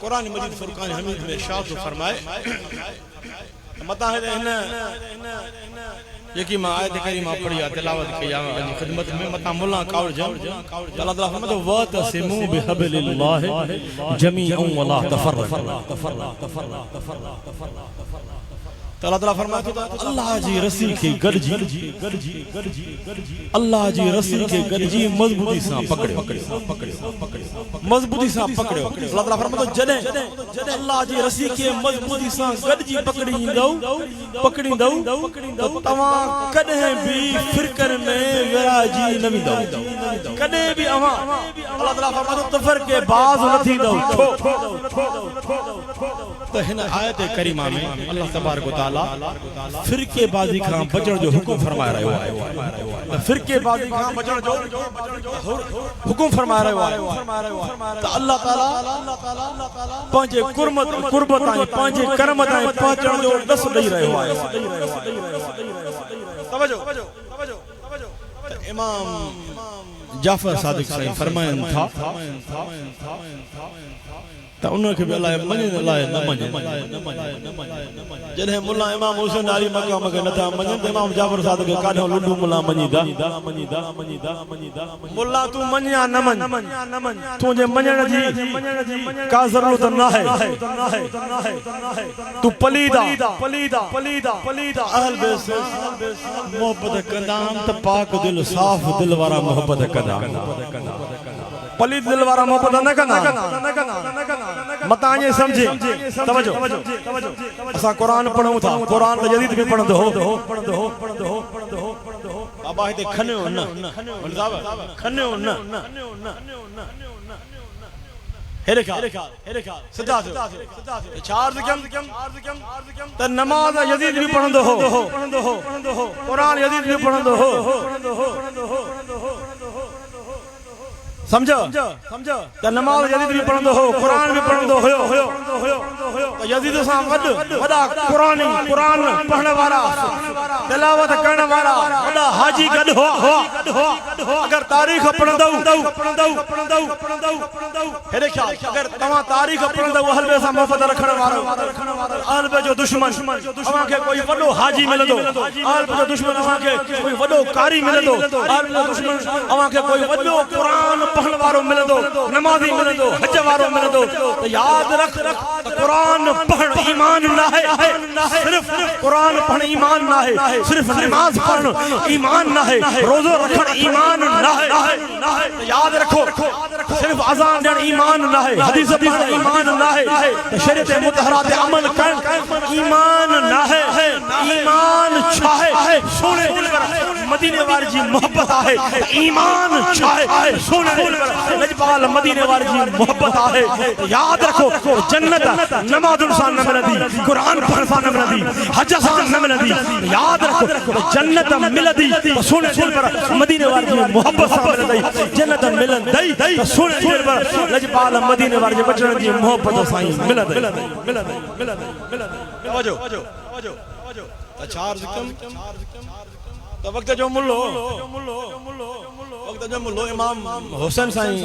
कुरान मजीद फुरकान हमीद में इरशाद फरमाए मता है इन यकी मां आयत करीमा पढ़ी तिलावत किया जी खिदमत में मता मुल्ला कावड़ जम अल्लाह ताला फरमाता व तसिमु बिहबलिल्लाह जमीअन वला तफर्रक़ अल्लाह ताला फरमाता अल्लाह जी रसी के गरजी अल्लाह जी रसी के गरजी मजबूती से पकड़ो मजबूती से पकड़ो अल्लाह ताला फरमाता जदे अल्लाह जी रसी के मजबूती से गरजी पकड़ींदो तो तवा कदे भी फिरकन में विराजी न विदो कदे भी अवा अल्लाह ताला फरमाता तफर के बाज न थींदो तो हिन आयत करीमा में अल्लाह तबारक व तआला फिरके बाजी का बचण जो हुकुम फरमाए रयो है फिरके बाजी का बचण जो हुकुम फरमाए रयो है तो अल्लाह ताला पंजे कुर्बत आई पंजे करम ताई पहुंचण जो दस दई रयो है तवज्जो इमाम जाफर सादिक सही फरमायन था त उनके भी अल्लाह मने अल्लाह न मने जने मुल्ला इमाम हुसैन अली मकाम के नथा मने इमाम जाफर सादिक के काढो लुडू मुल्ला मनीदा मुल्ला तू मनिया न मन तुझे मनण जी का जरूरत ना है तू पलीदा अहल बैत से मोहब्बत कंदाम त पाक दिल साफ दिल वारा मोहब्बत कंदा पलीद दिल वारा मोहब्बत न कंदा मता ये समझे तवज्जो असा कुरान पढ़ूं था कुरान द जदीद भी पढ़ंदो हो बाबा हिते खन्यो न खन्यो न हेरे खा सदा चार्ज कम त नमाज यजीद भी पढ़ंदो हो कुरान यजीद भी पढ़ंदो हो समझो त नमाज यजीद भी पढ़ंदो हो कुरान भी पढ़ंदो हो त यजीद सां वॾा कुरान पढ़ण वारा तिलावत करण वारा वॾा हाजी गॾ हो अगर तारीख़ पढ़ंदो हेरे ख्याल अगर तव्हां तारीख़ पढ़ंदो अहल बे सां मोहब्बत रखण वारो अहल बे जो दुश्मन तव्हां खे कोई वॾो हाजी मिलंदो अहल बे जो दुश्मन तव्हां खे कोई वॾो कारी मिलंदो अहल बे जो दुश्मन तव्हां खे कोई वॾो कुरान पढ़ण वारो मिलंदो नमाज़ी मिलंदो हज वारो मिलंदो त याद रख कुरान पढ़ण ईमान न है सिर्फ कुरान पढ़ण ईमान न है सिर्फ नमाज पढ़ण ईमान न है रोज़ो रखण ईमान न है याद रखो सिर्फ अज़ान ॾियण ईमान न है हदीस पढ़ण ईमान न है शरीयत मुतहरा ते अमल करण ईमान न है ईमान छा है सोने मदीने वाले जी मोहब्बत है ईमान छा है सोने लजपाल मदीने वाले जी मोहब्बत है याद रखो जन्नत नमाज़ुन सां न मिलंदी कुरान पढ़ण सां न मिलंदी हज सां न मिलंदी याद रखो जन्नत मिलंदी सोने दिल पर मदीने वाले जी मोहब्बत सां मिलंदी जन्नत मिलंदी सोने दिल पर लजपाल मदीने वाले जी बचन जी मोहब्बत सां मिलंदी वजो चार्ज कम तो वक्त जो मुल्लो इमाम हुसैन साईं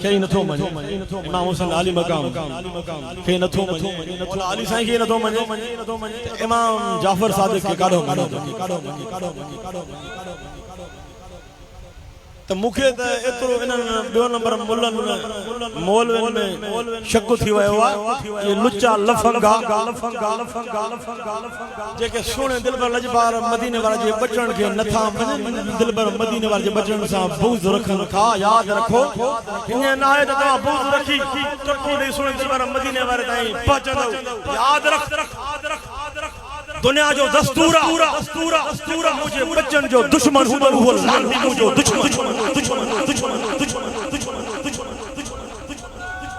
के नथो मने इमाम हुसैन आली मकाम के नथो मने अली साईं के नथो मने इमाम जाफर सादिक के काढो मने त मुखे त एतरो इनन बयो नंबर मुल्लन मौलवन में शक थी वयो आ ये लुच्चा लफंगा जेके सोने दिल पर लजबार मदीने वाला जे बचण के नथा दिल पर मदीने वाले जे बचण सा बुग़्ज़ रखन खा याद रखो इने ना है त तवा बुग़्ज़ रखी टको दे सोने दिल पर मदीने वाले ताई पहुंचंदो याद रख दुनिया जो दस्तूरा मुझे बच्चन जो दुश्मन हुओ लानती मुझे दुश्मन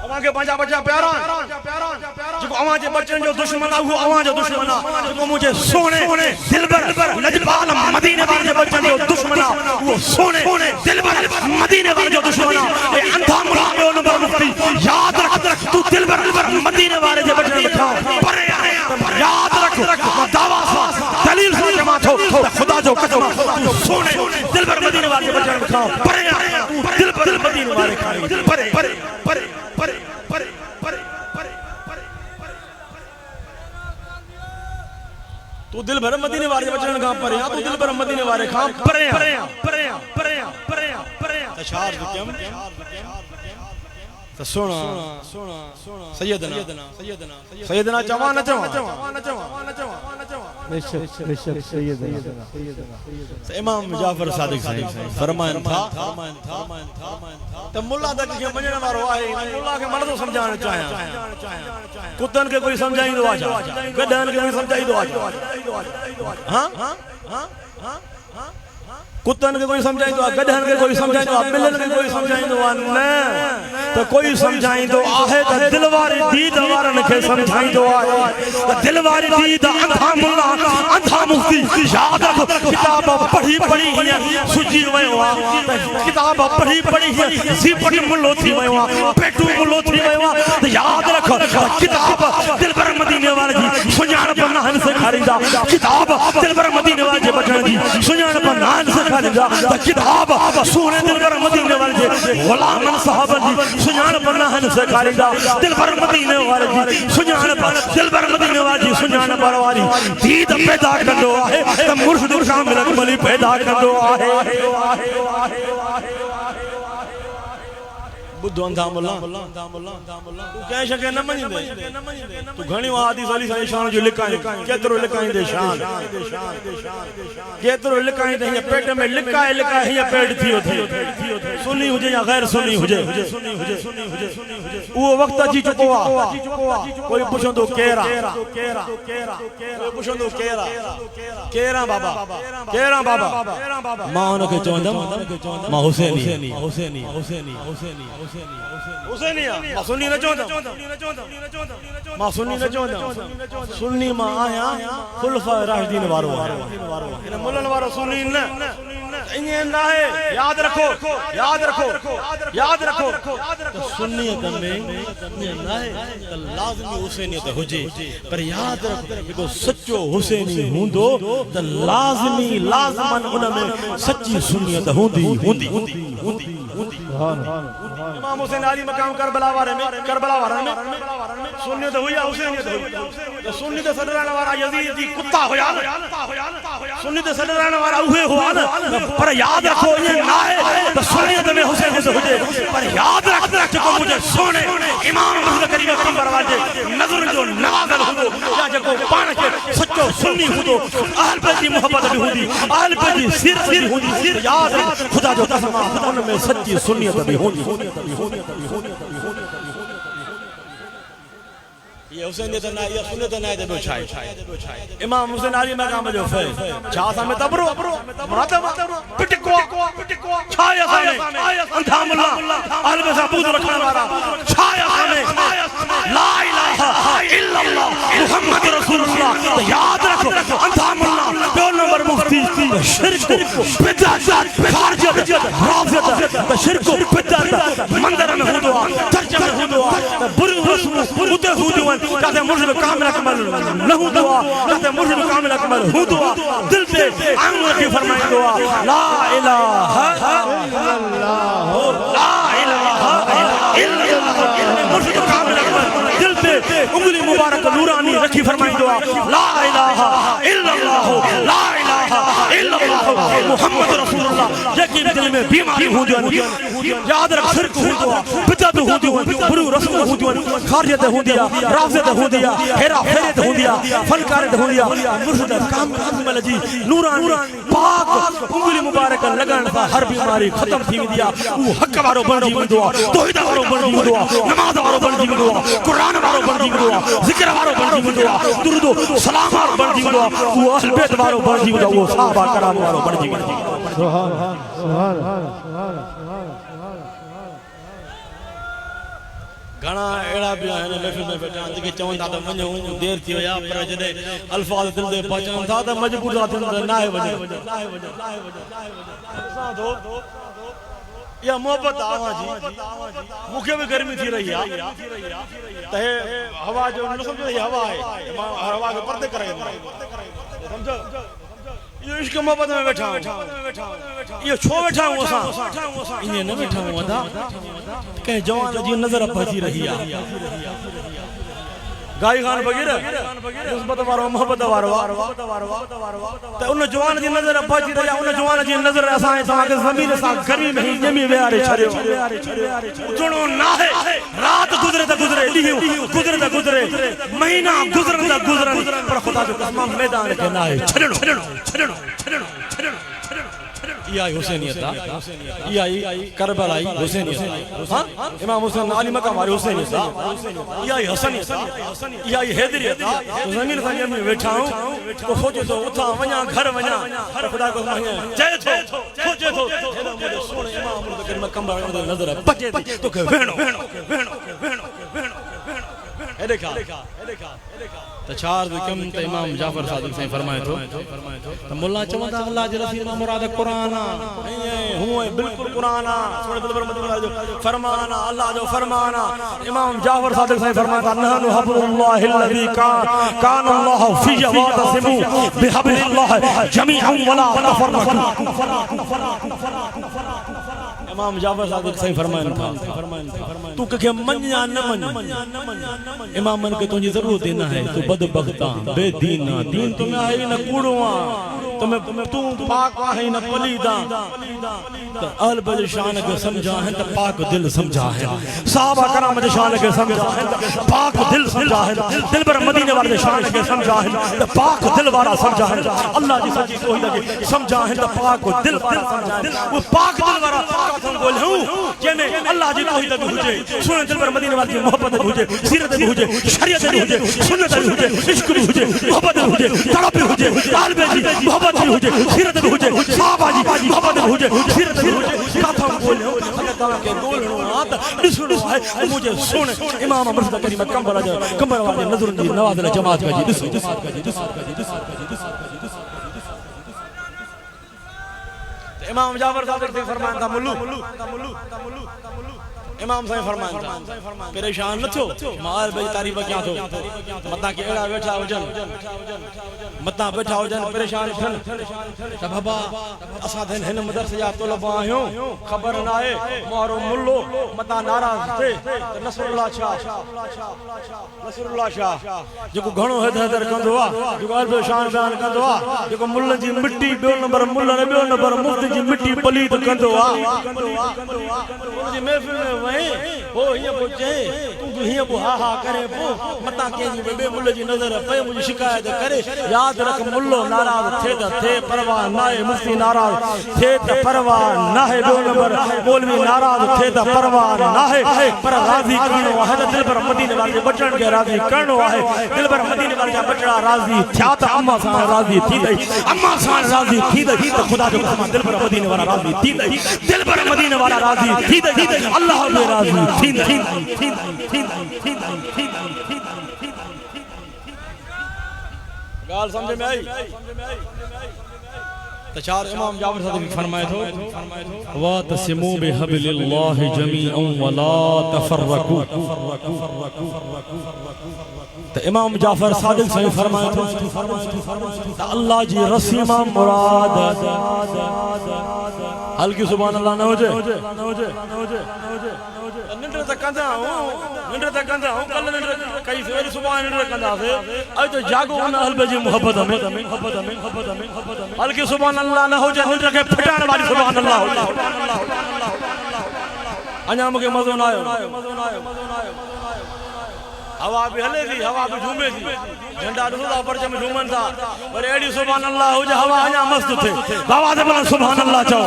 अवां के पंजा बच्चा प्यारा जो अवां जे बच्चन जो दुश्मन आ वो अवां जो दुश्मन आ जो मुझे सोने दिलबर लजपाल मदीने वाले बच्चन जो दुश्मन आ वो सोने दिलबर मदीने वाले जो दुश्मन आ ए अंधा मुला में नंबर मुफ्ती याद रख तू दिलबर मदीने वाले जे बच्चन खा पर याद रख दावा दलील से जमा थो खुदा जो कसम तू सोने दिलबर मदीने वाले बच्चन खा पर दिलबर मदीने वाले खा पर तू दिल भर मदीने वाले बचन का पर तू दिल भर मदीने वाले खा पर तशार कम तो सुना सैयदना जवान न बेशक सैयदना इमाम जाफर सादिक साईं फरमान था त मुल्ला तक के मञण वारो आहे मुल्ला के मन तो समझाण चाहे कुतन के कोई समझाईंदो आ गडन के कोई समझाईंदो आ हां कुतन के कोई समझाईंदो आ गडन के कोई समझाईंदो आ बिलन के कोई समझाईंदो आ न तो कोई समझाईंदो आहे त दिलवारी दीद वारन के समझाईंदो आहे त दिलवारी दीद अंधा मुल्ला अंधा मुफ्ती याद रख किताब पढ़ी सुजी वयो आ किताब पढ़ी जीपट मुल्लो थी वयो आ पेटू मुल्लो थी वयो आ त याद रख किताब दिलबर मदीने वाले जी सुजान बनान से खरीदा किताब दिलबर मदीने वाले जे बचन जी सुजान बनान से किताब सोने दिलबर मदीने वाले जे गुलामन साहबन जी सुजान बनान से खरीदा दिलबर मदीने वाले जी सुजान दिलबर मदीने वाले जी सुजान परवारी दीद पैदा कंदो आहे त मुर्शिद शामिल अकमली पैदा कंदो आहे बुद्धो अंधा मुल्ला तू कह शके न मञींदे तू घणी हदीस अली साईं शान जो लिकाई केतरो लिकाईंदे शान केतरो लिकाईंदे ये पेट में लिकाए लिकाए ये पेट थियो सुन्नी हुजे या गैर सुन्नी हुजे वो वक्त अची चुको आ कोई पुछंदो केरा कोई पुछंदो केरा बाबा मां उनके चवंदम मां हुसैनी मां सुन्नी न चवंदम मां सुन्नी न चवंदम सुन्नी मां आया खुलफा राशिदीन वारो इन मुल्लन वारो सुन्नी न इने ना है याद रखो तो सुन्नियत में ना है त लाज़मी हुसैनियत हुजे पर याद रखो जेको सच्चो हुसैनी हुंदो त लाज़मन उन में सच्ची सुन्नियत हुंदी इमाम हुसैन अली मकाम करबला वारे में सुन्नियत हुई हुसैनियत हुई तो सुन्नियत सदरान वारा यजीद दी कुत्ता होया सुन्नियत सदरान वारा उहे हुआ न पर याद रखो ये ना है तो सुन्नियत में हुसैन हुजे पर याद रखो मुझे सोने इमाम मुहम्मद करीम पैगंबर वाले नजर जो नवाज़ल हुदो या जेको पाण के सच्चो सुन्नी हुदो अहल बैत जी मोहब्बत भी हुंदी अहल बैत जी सिर हुंदी याद खुदा जो कसम उन में सच्ची सुन्नियत भी हुंदी ये हुसैनियत ना ये सुन्नत ना दे छाए इमाम हुसैन अली मकाम जो फैल छा सामे तबरो मुरादब पिटको छाया सामे अंधा मुल्ला अहल बैत सबूत रखने वाला छाया सामे ला इलाहा इल्लल्लाह मुहम्मद रसूलुल्लाह तो याद रखो अंधा मुल्ला दो नंबर मुफ्ती शिरक बिदअत खारजत राफियत शिरक बिदअत मंदिर में हुदो चर्च में हुदो बुरी रस्म उते हुदो कहते मुर्शिद कामिल अकमल न हुदो कहते मुर्शिद कामिल अकमल हुदो दिल पे आंगन की फरमाइंदो ला इलाहा इल्लल्लाह ला इलाहा इल्लल्लाह मुर्शिद कामिल अकमल दिल पे उंगली मुबारक नूरानी रखी फरमाइंदो ला इलाहा इल्लल्लाह ला इलाहा इल्लल्लाह मुहम्मद रसूलुल्लाह यकीन दिल में बीमारी हुंदी याद रख शिरक हुंदो बिदअत हुंदी बुरी रस्म हुंदी खारियत हुंदी राफियत हुंदी हेरा फेरत हुंदी फनकारत हुंदी मुर्शिद कामिल जी नूरानी पाक उंगली मुबारक लगन सा हर बीमारी खत्म थी वेंदी वो हक वारो बणजी वेंदो तौहीद वारो बणजी वेंदो नमाज वारो बणजी वेंदो कुरान वारो बणजी वेंदो जिक्र वारो बणजी वेंदो दुरूद सलाम वारो बणजी वेंदो वो अहल बैत वारो बणजी वेंदो वो सहाबा कराम वारो बणजी वेंदो सुभान घणा अहिड़ा बि आहिनि महफ़िल में वेठा आहिनि जेके चवनि था त वञूं देरि थी वई आहे पर जॾहिं अल्फाज़ दिलि ते पहुचनि था त मजबूर था थियनि त नाहे वञे या मोहब्बत आवां जी मूंखे बि गर्मी थी रही आहे त हे हवा जो न सम्झो ही हवा आहे मां हवा खे पर्दे करे सम्झो ये इश्क मोहब्बत में बैठा ये छो बैठा हूं असा इने न बैठा हूं अदा के जवान जी नजर भजी रही है गाई खान वगैरह निस्बत वारो मोहब्बत वारो त उन जवान जी नजर भजी रही उन जवान जी नजर असा तवा के जमीन सा गर्मी में ही जमी वेहारे छरियो उजणो ना है रात गुजरे त गुजरे ॾींहुं गुजरे त गुजरे महीना गुजरन त गुजरन पर खुदा जो कसम मैदान के ना है छड़णो या हुसैनियत या करबलाई हुसैनियत हां इमाम हुसैन अली मकाम वाले हुसैनियत या हसनियत या हैदरियत तो जमीन खाने में बैठा हूं तो सोचे तो उठा वना घर वना खुदा को जय थो सोचे तो मुझे सोने इमाम मुर्द मकाम वाले नजर बचे तो के वेणो ए देखा त चार कम त इमाम जाफर सादिक से फरमाए तो त मुल्ला चवंदा अल्लाह जे रसूल मां मुराद कुरान आ हुए बिल्कुल कुरान आ सुन बिल्कुल मदीना जो फरमान आ अल्लाह जो फरमान आ इमाम जाफर सादिक से फरमाता नहनु हबुल्लाह अल्लज़ी कान अल्लाह फी वतसिमु बिहबलिल्लाह जमीअन वला तफररकू इमाम जाफर सादिक से फरमान था तू के मन या न मन इमामन के तुझी जरूरत न है तू बदबख्ता बेदीना दीन तुम्हें है न कूड़वा तू पाक आहे न पलीदा तो अहल बैत शान के समझा है तो पाक दिल समझा है साहबा कराम के शान के समझा है पाक दिल समझा है दिल पर मदीने वाले शान के समझा है तो पाक दिल वाला समझा है अल्लाह जी सच्ची तौहीद के समझा है तो पाक दिल वाला समझा है वो पाक दिल वाला कथन बोलूं जेने अल्लाह जी तौहीद के हुजे सुने दिल पर मदीने वाले की मोहब्बत के हुजे सीरत के हुजे शरीयत के हुजे सुन्नत के हुजे इश्क के हुजे मोहब्बत के हुजे तड़प के हुजे तालिब जी मोहब्बत के हुजे सीरत के हुजे साहबा जी मोहब्बत के हुजे सीरत के हुजे कथन बोलूं अगर तवा के बोलणो आत दिसणो है मुझे सुन इमाम मुर्शिद करीम कंबर वाले नजर जी नवाज जमात का जी इमाम जाफर सादिक से फरमान था मुल्लू इमाम साईं फरमान था परेशान न थियो माल भाई तारीफ क्या थो मता के एड़ा बैठा हुजन मता बैठा हुजन परेशान थन त बाबा असा धन हिन मदरसे जा तलबा आयो खबर न आए मोहरो मुल्लो मता नाराज थे त नसरुल्लाह शाह जो घणो हैदर कंदो आ जो अल शान बयान कंदो आ जो मुल्ल जी मिट्टी बयो नंबर मुल्ल ने बयो नंबर मुफ्त जी मिट्टी पलीद कंदो आ जी महफिल में वही ओ हिया पोचे तू हिया बो हा हा करे पो मता के जी बे मुल्ल जी नजर पे मुझे शिकायत करे याद रख मुल्लो नाराज थे त थे परवाह नाए मुफ्ती नाराज थे त परवाह नाए बयो नंबर मौलवी नाराज थे त परवाह नाए पर राजी करणो है दिल पर मदीने वाले बचन के राजी करणो है दिल पर मदीने वाले बचड़ा राजी थया त अम्मा सा राजी थी दई अम्मा सा राजी थी दई त खुदा जो कसम दिल पर मदीने वाला राजी थी दई दिल पर मदीने वाला राजी थी दई अल्लाह बे राजी थी गाल समझ में आई तो चार इमाम जाफर सादिक फरमाए थो वा तस्मू बिहब्लिल्लाह जमीअन वला तफर्रकू तो इमाम जाफर सादिक सही फरमाए थो अल्लाह जी रसीमा मुराद हल्की सुभान अल्लाह न हो जे निंद्र तक कंदा हूं कल निंद्र कई सवेरे सुबह निंद्र कंदा से आज तो जागो उन अहल बैत जी मोहब्बत में हल्की सुभान अल्लाह न हो जे निंद्र के फटाण वाली सुभान अल्लाह अञा मुके मजो न आयो हवा भी हले थी हवा भी झूमे थी झंडा ॾिसो परचम झूमन था पर एड़ी सुभान अल्लाह हो जे हवा अञा मस्त थे बाबा दे बोल सुभान अल्लाह चओ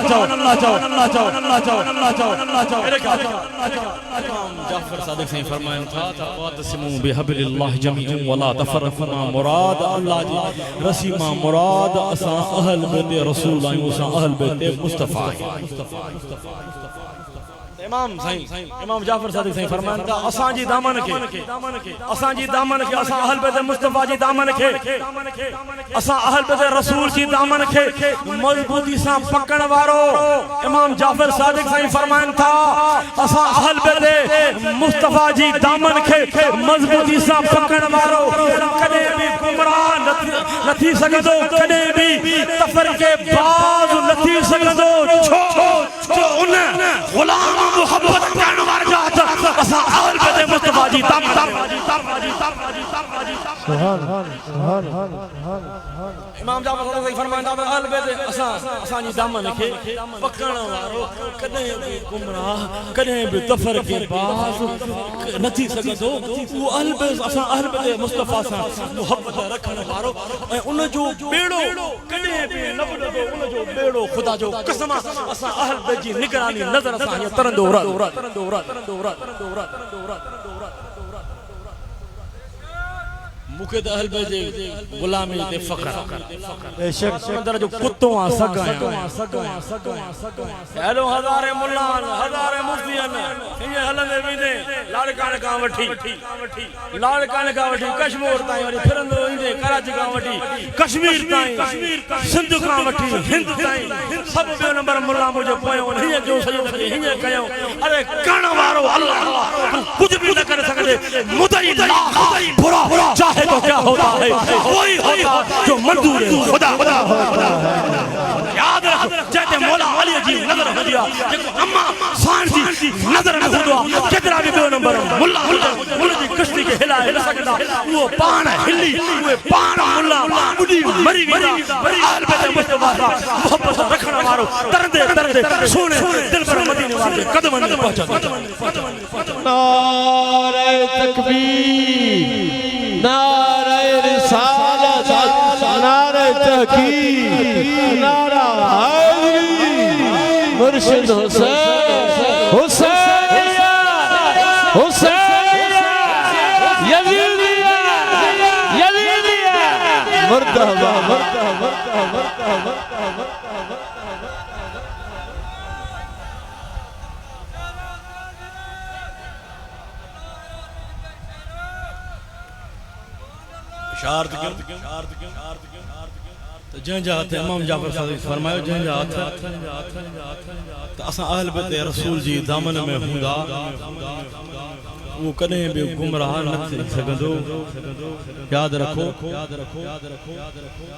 मेरे ख्याल इमाम जाफर सादिक सही फरमाया था तस्मू बिहब्लिल्लाह जमीअन वला तफर्रकू मुराद अल्लाह जी रसीमा मुराद असा अहल बैत रसूल आयो असा अहल बैत मुस्तफा इमाम जाफर सादिक सही फरमान था असा जी दामन के असा अहल बैत मुस्तफा जी दामन के असा अहल बैत रसूल जी दामन के मजबूती से पकड़ वारो इमाम जाफर सादिक सही फरमान था असा अहल बैत मुस्तफा जी दामन के मजबूती से पकड़ वारो कदे भी गुमराह नथी सकदो कदे भी तफरके बाज नथी सकदो छो उन गुलाम मोहब्बत करण वार जात असा अहल बैत मुस्तफा जी सुभान इमाम जाफर सादिक फरमांदा अहल बैत असा जी दामन के पकड़ण वारो कदे भी गुमराह कदे भी तफर के बाज नथी सकदो वो अहल बैत असा अहल बैत मुस्तफा सा मोहब्बत रखण वारो ए उन जो बेड़ो कदे भी न बुडो उन जो बेड़ो खुदा जो कसम असा अहल बैत जी निगरानी नजर असा तरंदो मुखे अहल बैत गुलामी ते फखर बेशक अंदर जो कुत्तों आ सगा हेलो हजारे मुल्लान हजारे मुफ्तियन ये हलंदे विदे लाड़कान का वठी कश्मीर ताई वरी फिरंदो इंदे कराची का वठी कश्मीर ताई सिंध का वठी हिंद ताई सब बे नंबर मुल्ला मुझे पयो हिय जो सजो हिय कयो अरे कण वारो अल्लाह तू कुछ भी न कर सकदे मुदई बुरा चाहे तो क्या होता है वही होता जो मंजूर है खुदा याद रख जैसे मौला अली जी नजर हो दिया अम्मा शान जी नजर न हुआ कितना भी दो नंबर मुल्ला जी कश्ती के हिलाए न सकदा वो पाण हिली वो पाण मुल्ला बुढ़ी मरी वेंदा पर आल बैत मुस्तफा सा मोहब्बत रखण वारो तरंदे तरंदे सोने दिल पर मदीने वाले कदमन में पहुंचा नारे तकबीर नारे रिसालत नारे तहकीक नारा हैदरी मुर्शिद हुसैन हुसैनिया हुसैनिया यजीदिया यजीदिया मर्तबा मर्तबा मर्तबा शारद तो जंहिंजा हथ इमाम जाफर सादिक फरमायो जंहिंजा हथ त असां अहल बैत रसूल जी दामन में हूंदा वो कॾहिं बि गुमराह न थी सघंदो यादि रखो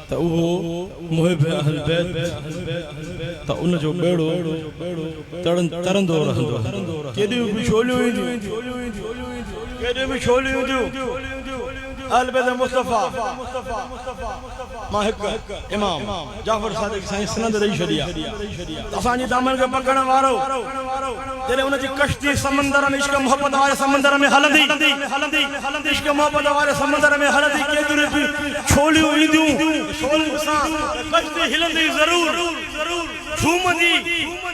त उहो मुहिब अहल बैत त उन जो बेड़ो तरंदो रहंदो केॾियूं बि छोलियूं ईंदियूं केॾियूं बि छोलियूं ईंदियूं अहल बैत मुस्तफा मां हिकु इमाम जाफर सादिक साईं सनद ॾेई छॾी आहे असांजी दामन खे पकड़ण वारो जॾहिं उनजी कश्ती समंदर में इश्क मोहब्बत वारे समंदर में हलंदी इश्क मोहब्बत वारे समंदर में हलंदी केतिरियूं बि छोलियूं ईंदियूं छोलियूं सां कश्ती हिलंदी ज़रूर झूमंदी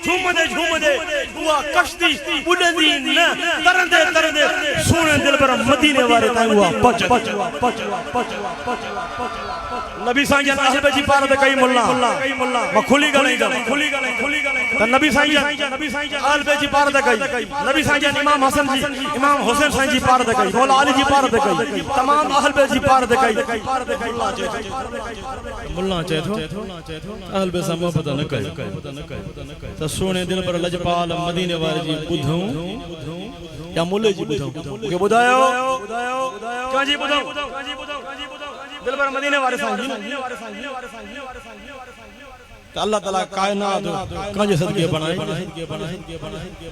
झूमंदे उहा कश्ती उॾंदी न तरंदे तरंदे सोने दिल पर मदीने वारे ताईं उहा पहुच नबी साईं जन अहल बैत जी पार ते कई मुल्ला मां खुली ॻाल्हाईंदम त नबी साईं जन अहल बैत जी पार ते कई नबी साईं जन इमाम हसन जी इमाम हुसैन साईं जी पार ते कई मौला अली जी पार ते कई तमाम अहल बैत जी पार ते कई मुल्ला चए थो अहल बैत सां मोहब्बत न कयो त सोने दिल पर लजपाल मदीने वारे जी ॿुधूं या मुल्ले जी ॿुधूं मूंखे ॿुधायो काजी ॿुधूं दिल पर मदीने वारे साईं जी त अल्लाह ताला कायनात काजे सदके बनाई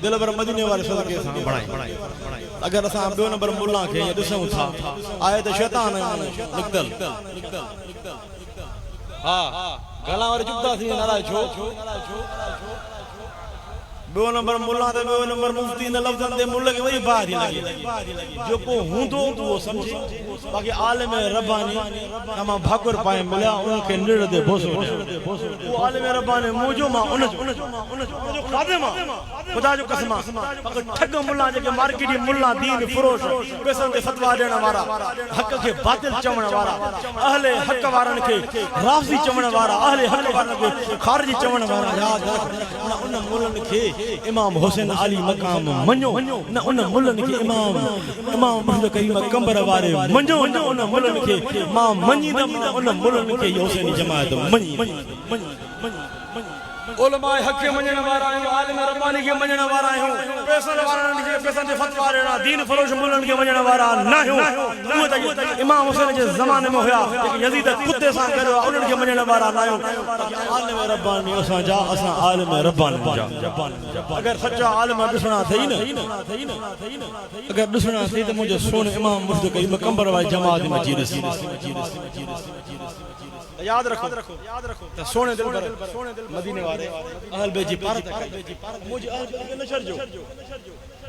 दिल पर मदीने वारे सदके सां बनाई अगर असां ॿियो नंबर मुल्ला खे ॾिसूं था आए त शैतान निकतल हा गला वारे चुपता थी नाराज छो ॿियो नंबर मुल्ला ते ॿियो नंबर मुफ्ती न लफ़्ज़न ते मुल्ल खे वरी बाहि लॻे जेको हूंदो उहो सम्झे बाक़ी आलिम रब्बानी तमामु भाकुर पाए मिलिया उनखे निड़ ते बोसो उहो आलिम रब्बानी मुंहिंजो मां उनजो ख़ादिम ख़ुदा जो कसम ठग मुल्ला जेके मार्केटी मुल्ला दीन फरोश पैसनि ते फतवा ॾियण वारा हक़ खे बातिल चवण वारा अहले हक़ वारनि खे राफ़ज़ी चवण वारा अहले हक़ वारनि खे ख़ारिजी चवण वारा यादि रख उन मुल्लनि खे इमाम हुसैन अली मकाम मञो न उन मुल्लनि खे इमाम मुहम्मद करीम कंबर वारे मञो न उन मुल्लनि खे मां मञींदमि न उन मुल्लनि खे हुसैनी जमात मञी उलमाए हक़ खे मञण वारा आहियूं आलिम रब्बानी खे मञण वारा आहियूं पैसनि वारनि खे पैसनि ते फतवा ॾियणा दीन फरोश मुल्लनि खे मञण वारा न आहियूं उहे त इमाम हुसैन जे ज़माने में हुया जेके यज़ीद कुत्ते सां गॾु उन्हनि खे मञण वारा न आहियूं आलिम रब्बानी असां आलिम रब्बानी जा अगर सच्चा आलिम ॾिसणा अथई न अगर ॾिसणा अथई त मुंहिंजो सोन इमाम मुर्शिद करीम कंबर वारी जमात में अची ॾिसी याद रखो त सोने दिल पर मदीने वारे अहल बैत जी पार ते मुझे अहल बैत न छड़जो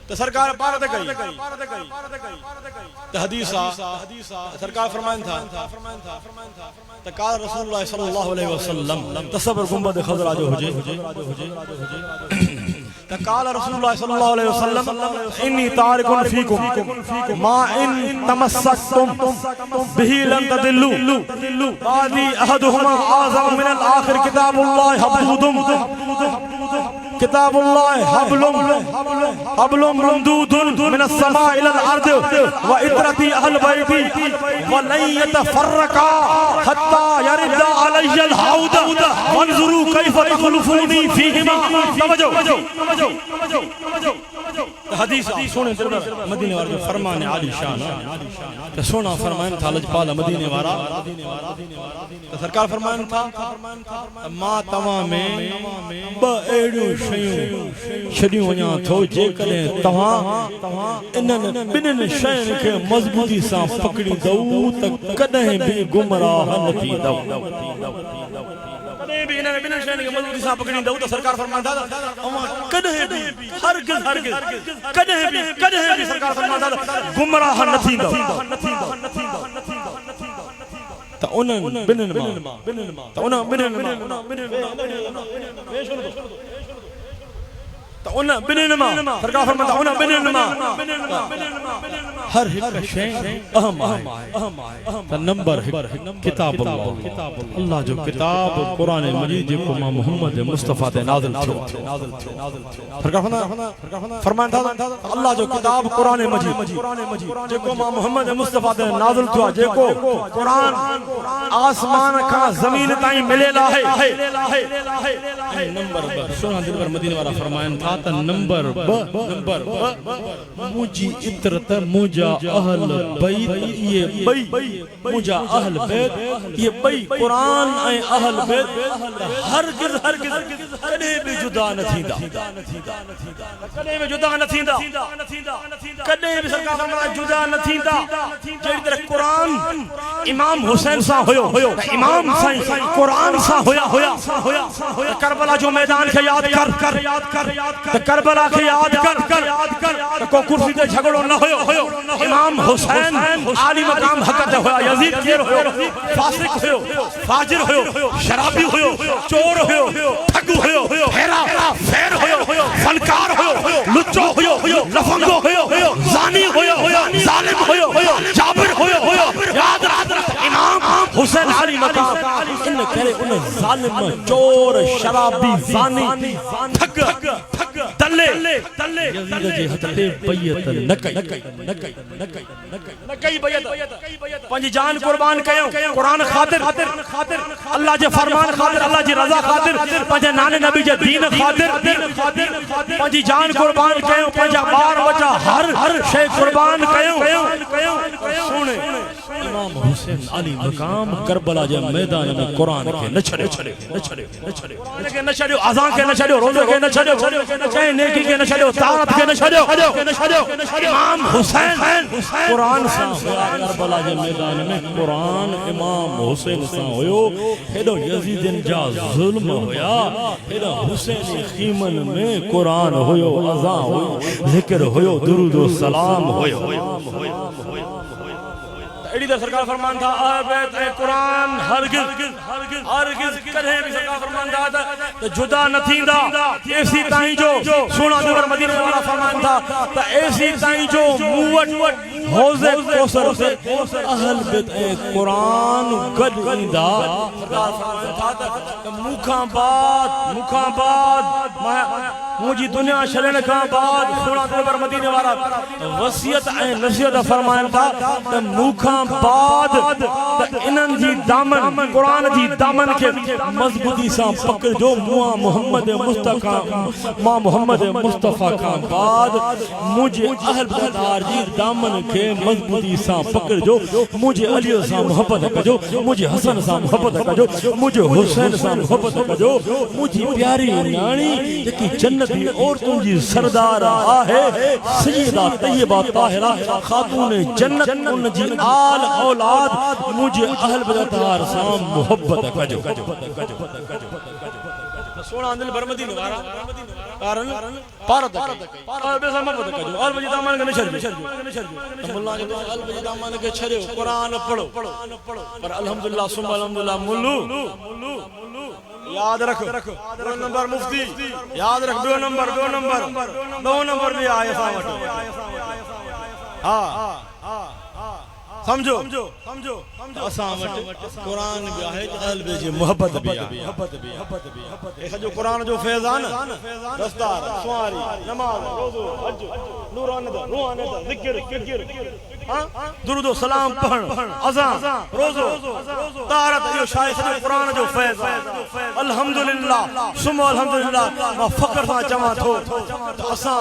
त सरकार पार ते कई त हदीस सरकार फरमाइन था त काल रसूलुल्लाह सल्लल्लाहु अलैहि वसल्लम तसव्वुर गुंबद खज़रा जो हुजे काल रसूलुल्लाह सल्लल्लाहु अलैहि वसल्लम इन्नी तारिकुन फीकुम मा इन तमस्सकतुम बिही लन तदिल्लु बादी अहदुहुमा आज़म मिन अल आखिर किताबुल्लाह हबूदुम किताबुल्लाह हबलुम ममदूदुन मिन अस्समा इला अल अर्द व इत्रती अहल बैती व लन यतफरका हत्ता यरदा अलैहि अल हौद वंजुरू कैफ तखलुफूनी फीहिमा तवज्जो हदीस सुने मदीने वाला जो फरमान है आली शान तो सोना फरमान था लजपाल मदीने वाला तो सरकार फरमान था मां तवा में ब एड़ियों शयूं छडियूं वञा थो जे कने तवा इन्हनि ॿिन्हिनि शयुनि खे मज़बूती सां पकड़ींदव त कॾहिं बि गुमराह न थींदव कॾहिं बि इन्हनि ॿिन्हिनि शयुनि खे मज़बूती सां पकड़ींदव त सरकार फरमाईंदा कॾहिं बि हरगिज़ कॾहिं बि सरकार फरमाईंदा गुमराह न थींदव त उन्हनि ॿिन्हिनि मां त उन ॿिन्हिनि मां सरकार फरमाईंदा उन ॿिन्हिनि मां हर हिकु शइ अहम आहे त नंबर 1 किताब अल्लाह जो किताब कुरान मजीद जेको मां मोहम्मद मुस्तफा ते नाज़िल थियो सरकार फरमाईंदा अल्लाह जो किताब कुरान मजीद जेको मां मोहम्मद मुस्तफा ते नाज़िल थियो जेको कुरान आसमान खां ज़मीन ताईं मिलियल आहे नंबर 2 सोना दिल पर मदीने वाला फरमाइन था त नंबर 2 मुजी इतरत मुजा अहल बैत ये बई मुजा अहल बैत ये बई कुरान ऐं अहल बैत हरगिज़ कॾहिं बि जुदा न थींदा कॾहिं बि जुदा न थींदा कॾहिं बि सरकार फरमाए जुदा न थींदा जहिड़ी तरह कुरान इमाम हुसैन सां हुयो इमाम साईं कुरान सां हुया करबला जो मैदान खे याद कर करबला खे याद कर को कुर्सी ते झगड़ो न हुयो इमाम हुसैन आली मकाम हक ते हुया यजीद केर हुयो फासिक हुयो फाजिर हुयो शराबी हुयो चोर हुयो ठग हुयो हेरा फेर हुयो फनकार हुयो लुच्चो हुयो लफंगो हुयो जानी हुयो जालिम हुयो जाबिर हुयो याद रख इमाम हुसैन आली मकाम इन करे उन जालिम चोर शराबी जानी ठग तले यजीद जे हथ ते बैयत न कई बैयत पंहिंजी जान कुर्बान कयो कुरान खातिर अल्लाह जे फरमान खातिर अल्लाह जी रज़ा खातिर पंहिंजे नाने नबी जे दीन खातिर पंहिंजी जान कुर्बान कयो पंहिंजा ॿार बच्चा हर शइ कुर्बान कयो सुन इमाम हुसैन अली मकाम करबला जे मैदान में कुरान के न छड़ियो अज़ान के न छड़ियो रोज़े के न छड़ियो चाहे नेकी के न छड़ियो तारत के न छड़ियो इमाम हुसैन कुरान सां करबला जे मैदान में कुरान इमाम हुसैन सां हुयो हेडो यजीदन जा जुल्म हुया हेडो हुसैनी खीमन में कुरान हुयो अज़ान हुयो ज़िक्र हुयो दुरूद व सलाम हुयो एड़ी तो सरकार फरमान था बैत कुरान हरगिज़ कदे भी सरकार फरमान था तो जुदा न थींदा ऐसी ताई जो सोना दिवर मदीने वाला फरमान था तो ऐसी ताई जो मुवट हौज़े कौसर से अहल बैत कुरान गद इंदा सरकार फरमान था तो मुखा बाद मुझी दुनिया छड़न का बाद सोना दिवर मदीने वाला वसियत ए नसीहत फरमान था तो मुखा बाद इनन जी दामन कुरान जी दामन के मजबूती से पकड़ जो मोहम्मद मुस्तफा का बाद मुझे अहल बदार जी दामन के मजबूती से पकड़ जो मुझे अली से मोहब्बत कजो मुझे हसन से मोहब्बत कजो मुझे हुसैन से मोहब्बत कजो मुझी प्यारी नानी जेकी जन्नत की औरतों जी सरदार आहे सय्यदा तय्यबा ताहिरा खातून जन्नत उन जी आल औलाद मुझे अहल बदार से मोहब्बत कजो सोना दिल भर मदीने वाला कारण पारत और बेसा मोहब्बत कजो अल बजी दामन के न छड़ियो मुल्ला जो अल बजी दामन के छड़ियो कुरान पढ़ो पर अल्हम्दुलिल्लाह सुम अल्हम्दुलिल्लाह मुल्लू याद रख दो नंबर मुफ्ती याद रख दो नंबर भी आए सावट हां समझो असां वट कुरान भी है अहल बे जी मोहब्बत भी है सजो कुरान जो फैजान दस्तार सुवारी नमाज रोज़ो हज रूहानी जिक्र हां दुरूद व सलाम पढ़न अज़ान रोज़ो तारत यो शायद सॼो क़ुरान जो फैज़ अल्हम्दुलिल्लाह सुम अल्हम्दुलिल्लाह मां फ़ख्र सां चवां थो त असां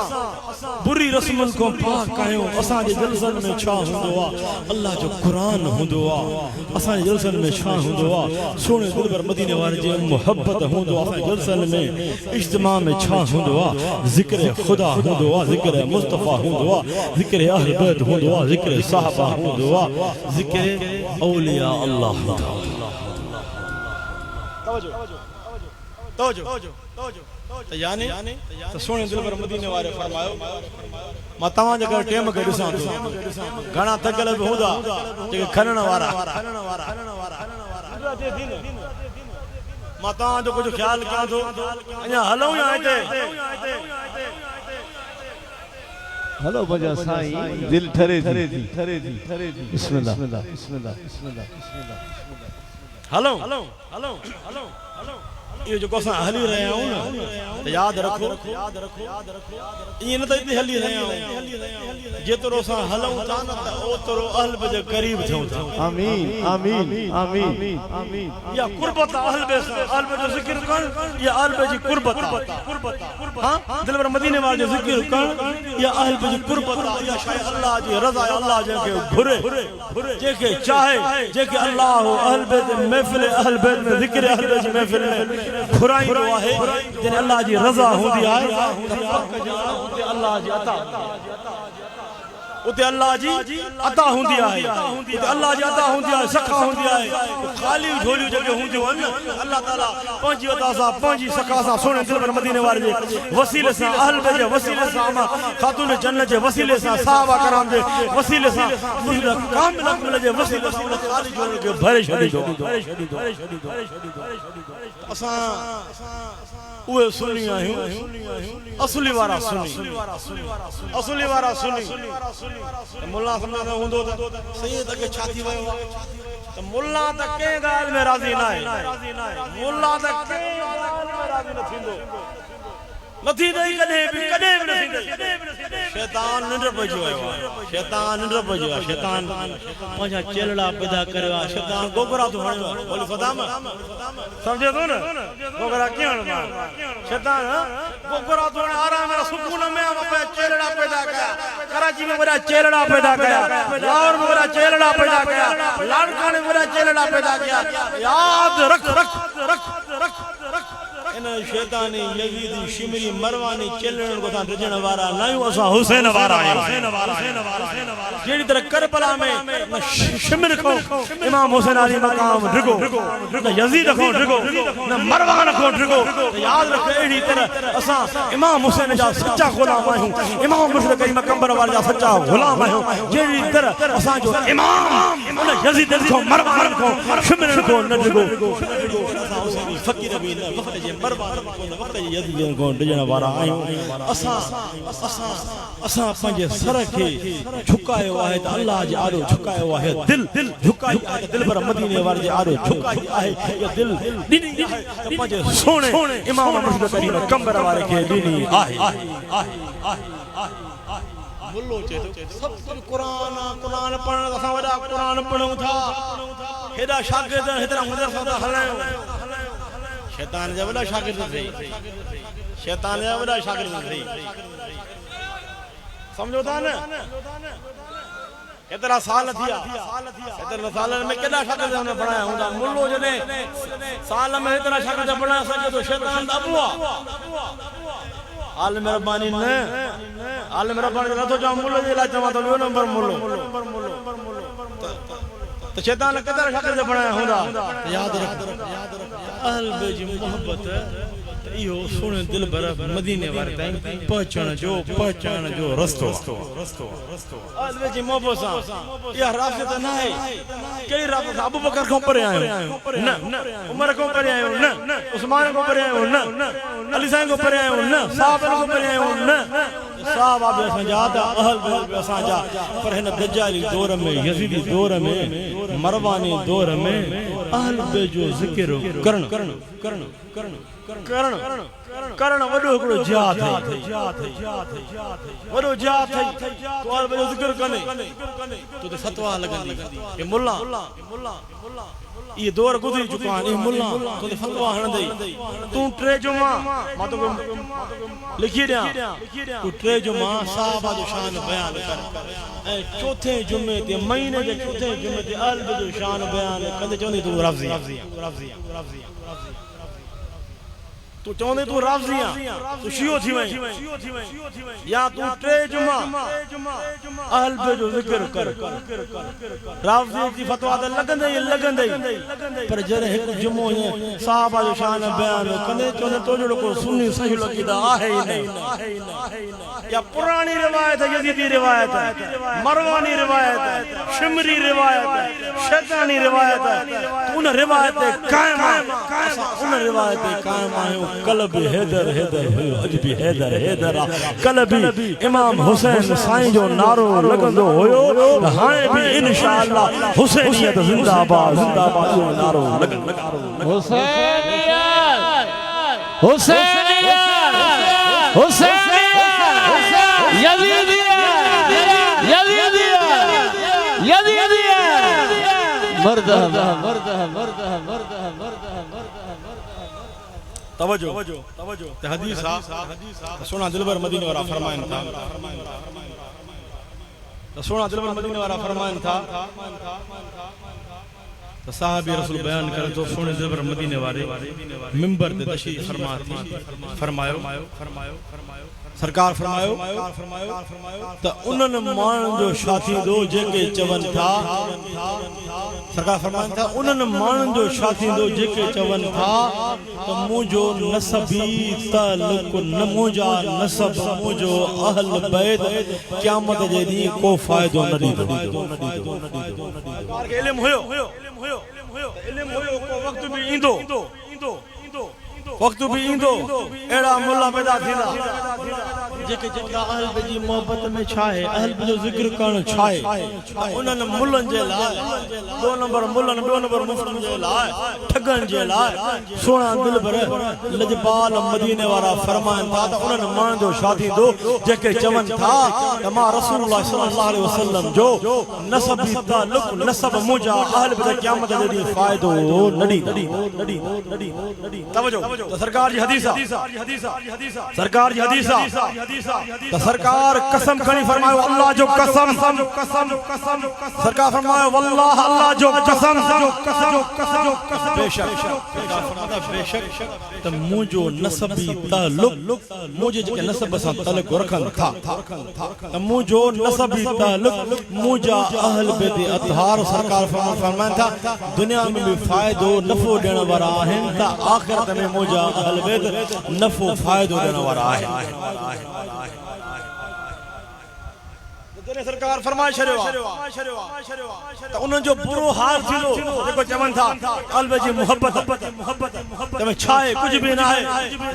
बुरी रस्मुनि खां पाक आहियूं असांजे जलसनि में छा हूंदो आहे अल्लाह जो क़ुरान हूंदो आहे असांजे जलसनि में छा हूंदो आहे सोने दिलबर मदीने वारे जे मोहब्बत हूंदो आहे असांजे जलसनि में इज्तिमा में छा हूंदो आहे ज़िक्र खुदा हूंदो आहे ज़िक्र मुस्तफ़ा हूंदो आहे ज़िक्र अहल बैत हूंदो आहे ज़िक्र साहबा हूंदो आहे ज़िक्र औलिया अल्लाह यानी तो सोने दिलबर मदीने वारे फरमायो मां तव्हां जे टेम के ॾिसां थो घणा थकल बि हूंदा जेके खणण वारा मां तव्हां जो कुझु ख़्याल कयां थो अञा हलूं या हिते हेलो बजा साईं दिल ठरे थी बिस्मिल्लाह हलूं ये जो कोसा हली रहे हो ना तो याद रखो ये न तो इतनी हली रहे हो जेतरो सा हलूं था ना ओतरो अहल बे करीब थो आमीन आमीन आमीन आमीन या कुर्बत अहल बे जो जिक्र कर या अहल बे जी कुर्बत हां दिलबर मदीने वाले जो जिक्र कर या अहल बे जी कुर्बत या शायद अल्लाह जी रजा अल्लाह जे के घुरे जे के चाहे जे के अल्लाह हो अहल बे महफिल अहल बे में जिक्र अहल बे जी महफिल में बुराई रो है जने अल्लाह जी रजा होंदी है उते अल्लाह जी अता उते अल्लाह जी अता होंदी है उते अल्लाह जी अता होंदी है सखा होंदी है खाली झोलियूं जगे होंदी वन अल्लाह ताला पंजी अता सा पंजी सखा सा सोने दिलबर मदीने वाले जे वसीले से अहल बे जे वसीले से अमा खातून जन्नत जे वसीले से साहबा करम जे वसीले से कामिल अकमल जे वसीले से खाली झोलियूं के भरे छडी दो असां उहे सुनी आहियूं असली वारा सुनी मुल्ला सम्मान हूंदो त सैयद के छाती वयो त मुल्ला त के गाल में राजी ना है मुल्ला त के गाल में राजी न थींदो नथी दई कदे भी न थींदो शैतान निंड पजो शैतान पंजा चेलड़ा पैदा करवा शैतान गोगरा तो हणो बोली फदाम समझे तो ना गोगरा क्यों हणवा शैतान गोगरा तो आराम में सुकून में पे चेलड़ा पैदा किया कराची में बड़ा चेलड़ा पैदा किया लाहौर में बड़ा चेलड़ा पैदा किया लाड़काने में बड़ा चेलड़ा पैदा किया याद रख इन शैतानी यजीदी शिमरी मरवानी चेलण को रजण वारा नायू असा हुसैन वारा जेड़ी तरह करबला में शिमर को इमाम हुसैन अली मकाम ढगो न यजीद को ढगो न मरवान को ढगो याद रख एड़ी तरह असा इमाम हुसैन जा सच्चा गुलाम आहियूं इमाम मुर्शिद करीम कंबर वाला जा सच्चा गुलाम आहियूं जेड़ी तरह असा जो इमाम उन यजीद को मरवान को शिमर को न ढगो फकीर भी न वक्त जे मरवान को न वक्त यजीद को ढजण वारा आहियूं असा पंजे सर के झुकायो है त अल्लाह जे आरो झुकायो है दिल झुकाई है दिल पर मदीने वाले जे आरो झुकाई है ये दिल दीनी है पंजे सोने इमाम मुर्शिद करीम कंबर वाले के दीनी आहे मुल्लो चे सब कुछ कुरान पढ़न असा वडा कुरान पढ़ूं था हेडा शागिर्द हेतरा मदरसा दा हलायो शैतान जा वडा शागिर्द थे समझो था ना केतरा साल थिया केतरा साल में केड़ा शागिर्द ने पढ़ाया हुंदा मुल्लो जने साल में इतना शागिर्द पढ़ाया सके तो शैतान दा बुआ आल मेहरबानी न तो जा मुल्लो जे ला चवा तो ॿियो नंबर मुल्लो तो शैतान ने केतरा शागिर्द पढ़ाया हुंदा याद रख अहल बे जी मोहब्बत इहो सुने दिल भर मदीने वारे ताईं पहुंचण जो रस्तो अहल बे जी मोहब्बत सा या रास्ते त न है केड़ी रास्ते अबू बकर को परे आयो न उमर को परे आयो न उस्मान को परे आयो न अली साईं को परे आयो न साहब को परे आयो न साहब अब संजादा अहल बे संजा पर हिन दज्जाली दौर में यजीदी दौर में मरवानी दौर में अहल बे जो जिक्र करण करण वडो हिकड़ो जिहाद है वडो जिहाद है तो अल जो जिक्र कने तो ते फतवा लगंदी ए मुल्ला ये दौर गुजरी चुका है ए मुल्ला तो ते फतवा हणंदई तू ट्रे जुमा मा तो लिखी दिया तू ट्रे जुमा साहबा जो शान बयान कर ए चौथे जुमे ते महीने जे चौथे जुमे ते अल जो शान बयान कंदे चोंदी तू राज़ी तू चौंदे तू राज़िया तू शियो थी वई या तू ट्रे जुमा अहल बे जो जिक्र कर राज़ी की फतवा दे लगंदे पर जरे एक जुमो साहबा जो शान बयान कंदे चौंदे तो जो को सुन्नी सही लकीदा आहे ही नहीं या पुरानी रिवायत है यजीदी रिवायत है मरवानी रिवायत है शिमरी रिवायत है शैतानी रिवायत है तू न रिवायत कायम है उन रिवायत कायम है कल्ब हैदर अज भी हैदर कल्ब इमाम हुसैन साईं जो नारो लगंदो होयो हाणे भी इंशाअल्लाह हुसैनियत जिंदाबाद जिंदाबाद जो नारो लगंदो हुसैनियत हुसैनियत हुसैनियत यजीदियत मर्दा तवज्जो ते हदीस सोना दिलबर मदीने वाला फरमान था तो सोना दिलबर मदीने वाला फरमान था तो साहब रसूल बयान करे तो सोने दिलबर मदीने वाले मिंबर ते तशरीफ फरमायो सरकार फरमायो तो उन्हनि माण्हुनि जो साथी दो जेके चवन था सरकार फरमान था उन्हनि माण्हुनि जो साथी दो जेके चवन था तो मुझो नसबी ताल्लुक न मुझा नसब मुझो अहल बैत क़यामत जे दी को फायदो न दीदो इल्म हुयो को वक्त भी इंदो वक्त भी इंदो एड़ा मुल्ला पैदा थींदा जेके जेका अहल बे जी मोहब्बत में छाए अहल बे जो जिक्र करण छाए उन्हनि मुल्लन जे लाए दो नंबर मुल्लन दो नंबर मुफ्तन जे लाए ठगन जे लाए सोना दिलबर लजपाल मदीने वाला फरमान था तो उन्हनि माण्हुनि जो शादी दो जेके चवन था त मां रसूलुल्लाह सल्लल्लाहु अलैहि वसल्लम जो नसबी ताल्लुक नसब मुजा अहल बे क़यामत जे दी फायदो नडी तवज्जो तो सरकार जी हदीसा सरकार जी हदीसा तो सरकार कसम खणी फरमायो अल्लाह जो कसम सरकार फरमायो वल्लाह अल्लाह जो कसम बेशक तो मुझो नसबी ताल्लुक मुझे जेके नसब सां ताल्लुक रखन था तो मुझो नसबी ताल्लुक मुजा अहल बैत अतहार सरकार फरमान था दुनिया में भी फायदो नफो देने वाला आहिन ता आखिरत में मुजा अहल बैत नफो फायदो देने वाला है सरकार फरमाए छरियो तो उन जो बुरो हाल थींदो जेको चवन था अहल बैत जी मोहब्बत तमे छाए कुछ भी ना है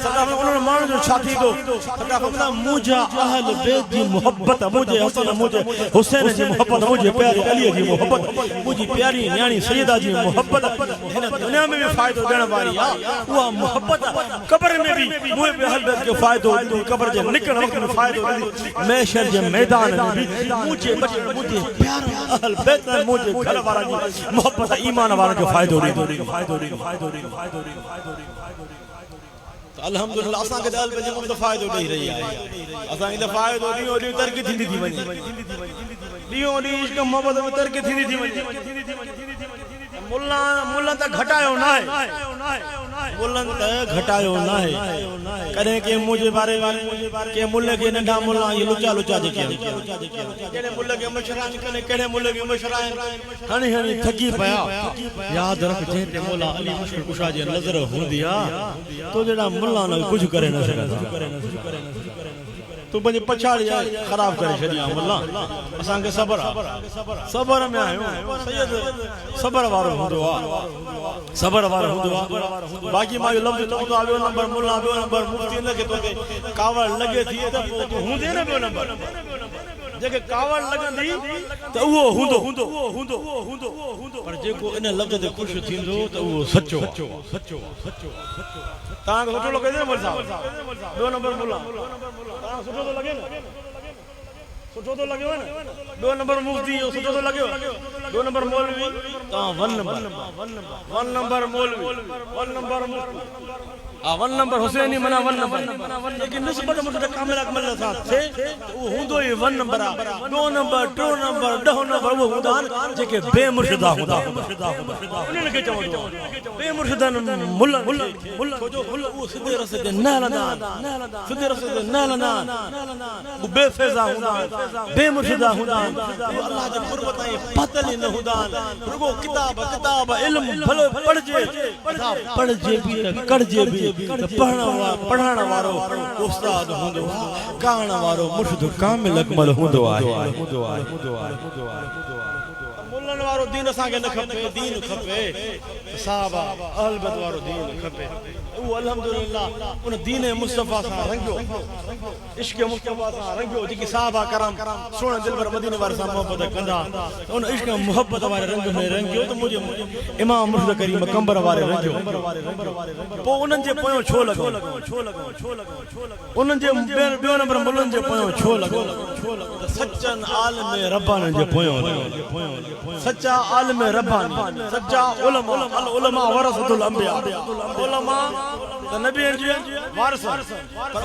सरकार उन माण्हू जो छा थींदो सरकार फरमाता मुजा अहल बैत जी मोहब्बत मुझे हसन मुझे हुसैन जी मोहब्बत मुझे प्यारी अली जी मोहब्बत मुझी प्यारी न्याणी सैयदा जी मोहब्बत इन दुनिया में भी फायदो देने वाली है वो मोहब्बत कब्र में भी मुझे अहल बैत के फायदो कब्र जे निकल वक्त में फायदो महशर जे मैदान में भी मुझे प्यार अहल बैत मुझे घर वाला जी मोहब्बत ईमान वाला जो फायदो दी तो अल्हम्दुलिल्लाह असा के अहल बैत जो फायदो दे रही है असा इन फायदो दी और तरक्की थींदी थी वनी दियो दी इश्क मोहब्बत में तरक्की थींदी थी वनी मुल्ला त घटायो ना है मुल्लन त घटायो ना है करे के मुझे बारे के मुल्ले के नंढा मुल्ला ये लुचा जेके केड़े मुल्ले के मशरान कने केड़े मुल्ले के मशरान हणी थकी पया याद रख जे ते मौला अली मुश्किल कुशा जे नजर हुंदिया तो जेड़ा मुल्ला न कुछ करे न सकदा तू बने पछाड़ी खराब करे छडिया मुल्ला असा के सबर में आयो सैयद सबर वारो हुंदो बाकी मा यो लफ्ज तो आयो नंबर मुल्ला दो नंबर मुफ्ती न के तो कावड़ लगे थी त हुंदे न दो नंबर जेके कावड़ लगंदी त उहो हूंदो पर जेको इन लफ़्ज़ ते ख़ुश थींदो त उहो सचो तव्हांखे सुठो लॻे न मोल साहब ॿियो नंबर मुल्ला तव्हां सुठो थो लॻे न सुठो तो लगे ना दो नंबर मुफ्ती सुठो तो लगे दो नंबर मौलवी ता वन नंबर मौलवी वन नंबर मुफ्ती वन नंबर हुसैनी मना वन नंबर लेकिन निस्बत मुझे कामिल अकमल साथ से वो हुंदो ही वन नंबर दो नंबर टो नंबर दह नंबर वो हुंदान जेके बेमुर्शिदा हुंदा उन्हनि खे चवंदो बेमुर्शिदन मुल्ला जो वो सिधे रस्ते ते न हलंदा वो बेफैज़ा हुंदा बेमुर्शिदा हुंदा अल्लाह जे कुर्ब ताईं पतल न हुंदा रुगो किताब इल्म भलो पढ़जे भी त कढ़जे भी पढ़ण वारो उस्ताद हुंदो गाण वारो मुर्शिद कामिल अकमल हुंदो आहे मुल्लन वारो दीन असांखे न खपे दीन खपे साहबा अहल बैत वारो दीन खपे वो अल्हम्दुलिल्लाह उन दीन मुस्तफा सां रंगियो इश्क मुस्तफा सां रंगियो जेकी साहबा करम सोण दिल पर मदीने वारे सां मोहब्बत कंदा उन इश्क मोहब्बत वारे रंग में रंगियो त मुझे इमाम मुर्शिद करीम कंबर वारे रंगियो पो उनन जे पोयो छो लगो उनन जे ॿियो नंबर मुल्लन जे पोयो छो लगो सच्चन आलिम रब्बानी जे पोयो सच्चा आलिम रब्बानी सच्चा उलमा अल उलमा वरसतुल अंबिया उलमा त नबीअ जी वारिस पर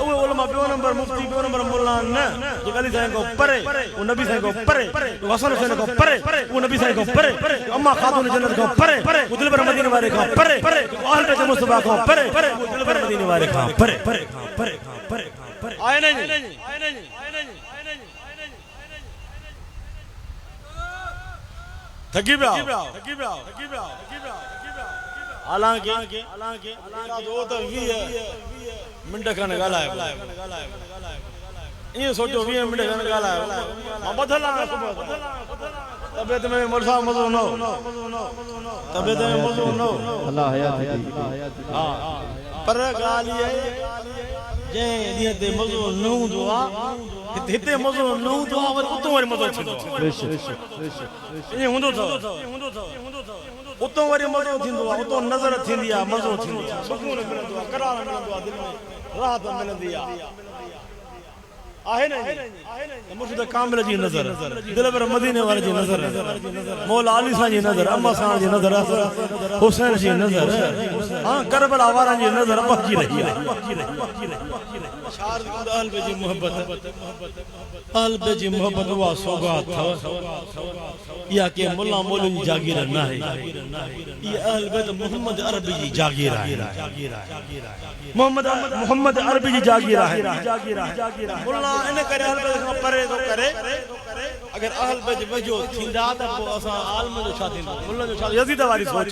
उहे उलमा ॿियो नंबर मुफ्ती ॿियो नंबर मुल्ला न जेके अली साईं खां परे उहो नबी साईं खां परे हसन हुसैन खां परे उहो नबी साईं खां परे अम्मा खातून जन्नत खां परे उहो दिल पर मदीने वारे खां परे अहल बैत मुस्तफा खां परे उहो दिल पर मदीने वारे खां परे आए नहीं थकी पिया हालांकि तो 20 मिनट खन ॻाल्हायो ईअं सोचो 20 मिनट खन ॻाल्हायो मां ॿधल आहियां सुबुह तबियत में मुर्सा मज़ो न तबियत में मज़ो न अल्लाह हयात दी हां पर ॻाल्हि इहा जंहिं ॾींहं ते मज़ो न हूंदो आहे हिते मज़ो न हूंदो आहे वरी उतो वरी मज़ो थींदो ईअं हूंदो अथव उतो वरी मज़ो थींदो आहे उतो नज़र थींदी आहे मज़ो थींदो आहे सुकून मिलंदो आहे करार मिलंदो आहे दिलि में राहत मिलंदी आहे न मुर्शिद कामिल जी नज़र दिल पर मदीने वारे जी नज़र मौला अली साईं जी नज़र अम्मा साईं जी नज़र हुसैन जी नज़र हां करबला वारनि जी नज़र बची रही आहे अहल बैत जी मोहब्बत उहा सौगात या के मुल्ला मौलवी जी जागीर न आहे ये अहल बैत मोहम्मद अरबी जी जागीर आहे मोहम्मद अरबी जी जागीर आहे मुल्ला इन करे अहल बैत खां परे तो करे अगर अहल बैत वजो थींदा त पोइ असां आलम जो छा थींदो मुल्ला जो छा यजीद वारी सोच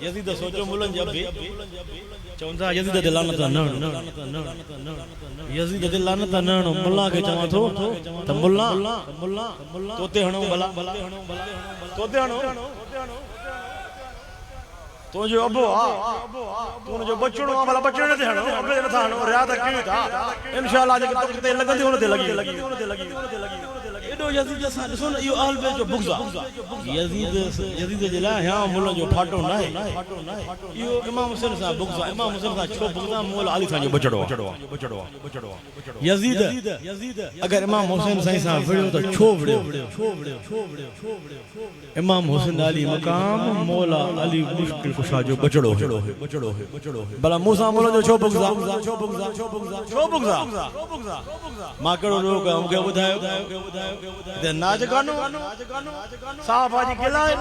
यजीद सोचो मुल्लन जब चवंदा यजीद ते लानत न यजीद ते लानत न मुल्ला के चवां थो त मुल्ला तोते हणो भला तोते हणो तो जो अबो तू जो बचड़ो भला बचड़े ते हणो अबे न था हणो रियाद कयो था इंशाअल्लाह जे तकते लगंदी उन ते लगी एडो यजीद सा ॾिसो न इहो अहल बैत जो बुग़्ज़ यजीद जे लाइ या मुल्ला जो फाटो न आहे इहो इमाम हुसैन सा बुग़्ज़ आहे इमाम हुसैन सा छो बुग़्ज़ आहे मौला अली साईं जो बचड़ो यजीद अगर इमाम हुसैन साईं सा विड़ियो त छो विड़ियो इमाम हुसैन अली मकाम मौला अली मुश्किल कुशा जो बचड़ो भला मूसा मौला जो छो बुग़्ज़ मां कहिड़ो रोक मूंखे ॿुधायो ते नाच गानो साहब जी गिलाए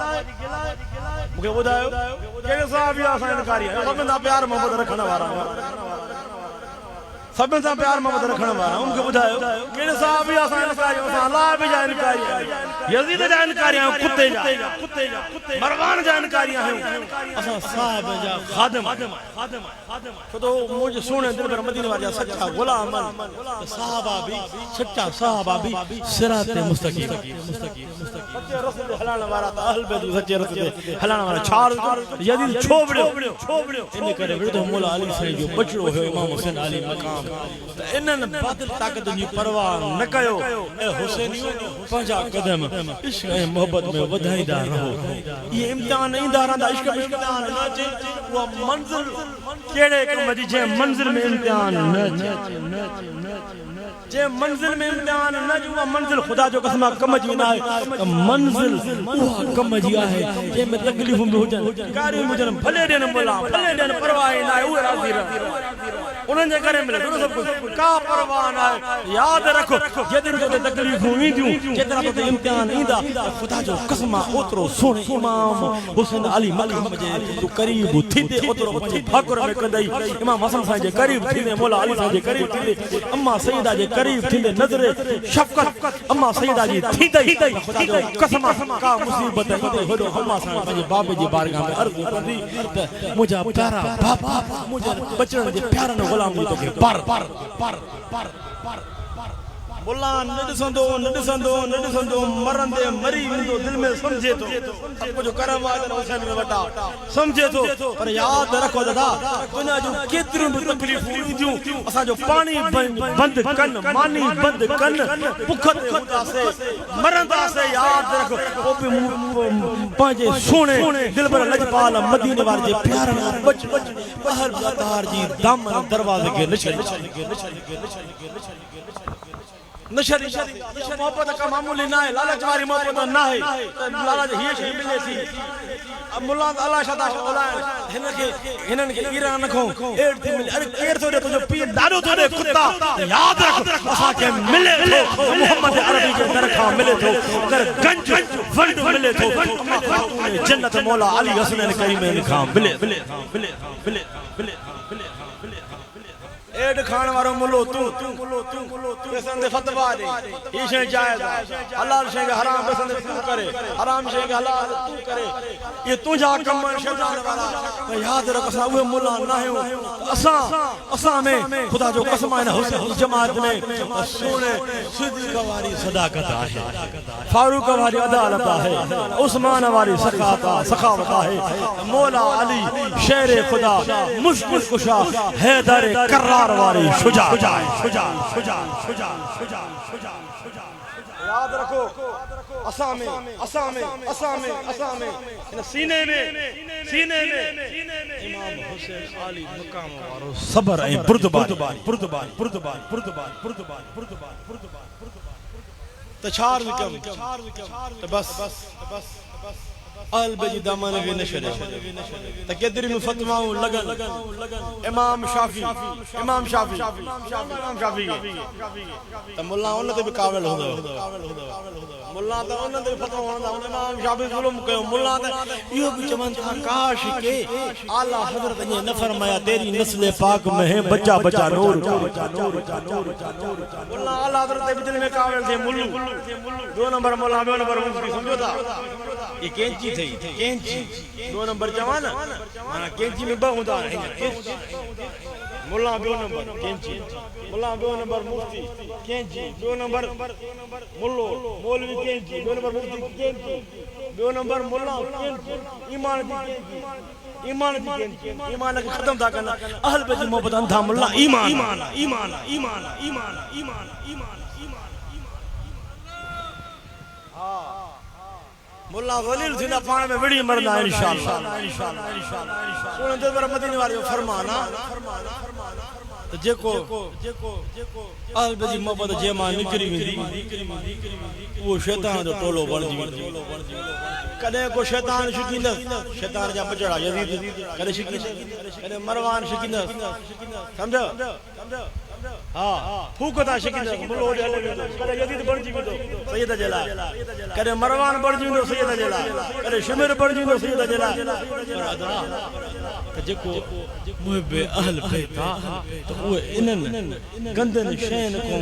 मूंखे ॿुधायो कहिड़े साहब या असां इनकारी सभिनि सां प्यार मोहब्बत रखण वारा मूंखे ॿुधायो कहिड़े साहब या असां इनकारी असां अलाह बि जा इनकारी यजीद जानकारियां कुत्ते जा मरवान जानकारियां हैं असा साहब जा खादिम तो मुझे सुने दिल पर मदीने वाला सच्चा गुलाम साहबा भी सच्चा साहबा भी सिरात मुस्तकीम सच्चे रसूल हलाने वाला अहल बैत सच्चे रसूल हलाने वाला छार यजीद छोबड़ियो इन करे विरदो मौला अली साईं जो बचड़ो है इमाम हुसैन अली मकाम इनन बादल ताकत जी परवाह न कयो ए हुसैनियो पंजा कदम इश्क ऐं मोहब्बत में वधाईंदा रहो ये इम्तिहान ईंदा रहंदा इश्क में इम्तिहान न अचे वो मंजिल केड़े कम जी जे मंजिल में इम्तिहान न जे मंजिल में इम्तिहान न जो मंजिल खुदा जो कसम कम जी ना है मंजिल वो कम जी है जे में तकलीफ में हुजन कारी हुजन भले देन मोला भले देन परवाह ना है वो राजी रह उन्हनि जे करे मिले सब कुछ का परवाह ना है याद रखो जे दिन जो तकलीफ हुई दियो जेतरा तो इम्तिहान ईंदा खुदा जो कसम ओतरो सुन इमाम हुसैन अली मकाम जे तू करीब थींदे ओतरो भाकुर में कंदई इमाम हसन साईं जे करीब थींदे मौला अली साईं जे करीब थींदे अम्मा सईदा जे करीब थींदे नजरे शफकत अम्मा सईदा जी थींदे खुदा जो कसम का मुसीबत ईंदे होडो अम्मा साईं पंहिंजे बाबे जी बारगाह में अर्ज़ कंदी मुंहिंजा प्यारा बाबा मुंहिंजे बचड़नि जे प्यारनि गुलाम तोखे पर मुल्ला न ॾिसंदो मरंदे मरी वेंदो दिल में समझे तो सब कुछ करम वादन हुसैन में वटा समझे तो पर याद रखो दादा दुनिया जो केतिरियूं भी तकलीफ़ूं ईंदियूं असां जो पानी बंद कन मानी बंद कन भुख ते हूंदासे मरंदासे याद रखो ओ भी पंहिंजे सोने दिलबर लजपाल मदीने वाले जे प्यार बच बहर दातार जी दामन दरवाजे के नशरी मोहब्बत का मामूली ना है लालच वाली मोहब्बत ना है लालच ही शे मिले थी अब मुल्ला अल्लाह शदा औलाद हिनन के ईरा नखो एड थी मिले अरे केर थोड़े तो जो पी दादो थोड़े कुत्ता याद रख असा के मिले तो मोहम्मद अरबी के दरखा मिले तो अगर गंज फंड मिले तो जन्नत मौला अली हसन करीम ने खा मिले एड खान वारो मुल्लो तू पैसन दे फतवा दे ये शे जायज हलाल शे के हराम पैसन दे तू करे हराम शे के हलाल तू करे ये तुझा कम शैतान वाला याद रख असा वो मुल्ला ना है असा में खुदा जो कसम है हुसैन जमात में सोने सिद्दीक वाली सदाकत है फारूक वाली अदालत है उस्मान वाली सखावत है मौला अली शेर खुदा मुश्किल कुशा हैदर कर्रार वाली शुजा याद रखो असा में इन सीने में इमाम हुसैन अली मकाम वारो सबर ऐं बुर्दबारी त छार विकम त बस अहल बेजी दामन के नशरे त केतरी में फतवाओं लगन इमाम शाफी त मुल्ला उन ते भी काबिल होंदो मुल्ला त उन ते फतवा होंदा इमाम शाफी जुल्म कयो मुल्ला त इहो भी चमन था काश के आला हजरत ने न फरमाया तेरी नस्ल पाक में है बच्चा नूर मुल्ला आला हजरत के दिल में काबिल थे मुल्लू दो नंबर मुल्ला दो नंबर मुफ्ती समझो था ये कैंची थी कैंची दो नंबर जवान माना कैंची में बहुदा मुल्ला दो नंबर कैंची मुल्ला दो नंबर मुफ्ती कैंची दो नंबर मुल्लो मौलवी कैंची दो नंबर मुफ्ती कैंची दो नंबर मुल्ला कैंची ईमान की कैंची ईमान के खत्म था करना अहल बेजी मोहब्बत अंधा मुल्ला ईमान मुल्ला गलील थींदा पाण में विड़ी मरदा इंशाअल्लाह सुन दे पर मदीने वाले फरमाना तो जेको अहल बेजी मोहब्बत जे मां निकरी वेंदी वो शैतान जो टोलो बणजी कदे को शैतान शिकिंदा शैतान जा बचड़ा यजीद कदे शिकिंदा कदे मरवान शिकिंदा समझो हां फूकता शिकिंदा मुल्लो दे हले कदे यजीद बणजी वेंदो सैयद जला कदे मरवान बणजी वेंदो सैयद जला कदे शिमिर बणजी वेंदो सैयद जला पर अदा जेको मुहब्बे अहल बैत तो वो इनन गंदन शैन को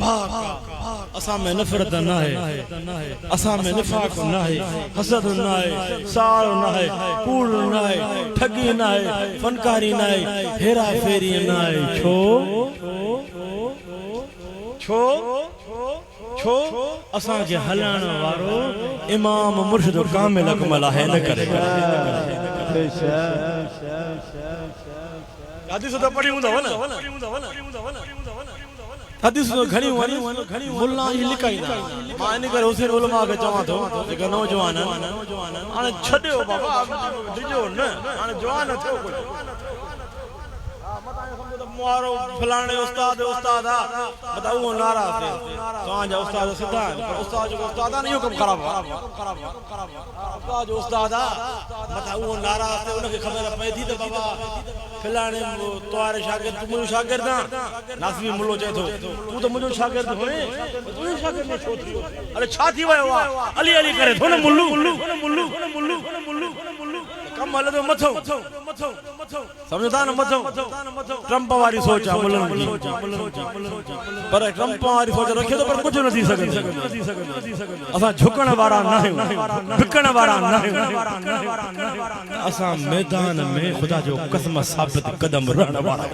पाक असा में नफरत ना है, असा में निफाक ना है, हसद ना है, साड़ ना है, कूड़ ना है, ठगी ना है, फनकारी ना है, हेरा फेरी ना है। छो छो छो असा के हलाण वारो इमाम मुर्शिद कामिल अकमल है न करेगा। हदीस तो पढ़ी हूंदा वना, हदीस तो घणी वनी मुल्ला ही लिखाईंदा। मां इन करे हुसैन उलमा के चवां थो जेका नौजवान हाणे छॾियो बाबा डिजो न हाणे जवान थियो कुछ मुआरो फलाणे उस्ताद उस्ताद आ बता वो नाराज थे तवां जा उस्ताद सिधा पर उस्ताद जो उस्ताद आ इहो कम खराब उस्ताद जो उस्ताद आ बता वो नाराज थे उनके खबर पई थी त बाबा फलाणे तोरे शागिर्द तू मुझो शागिर्द आ नासवी मुल्लो चए थो तू तो मुझो शागिर्द होए तू शागिर्द न छो थी अरे छा थी वयो आ अली अली करे थो न मुल्लू कम हल तो मथो समझदा न मथो ट्रम्प वारी सोच आ मुल्लन की पर ट्रम्प वारी सोच रखे तो पर कुछ न थी सके असा झुकण वारा ना है बिकण वारा ना है असा मैदान में खुदा जो कसम साबित कदम रहण वारा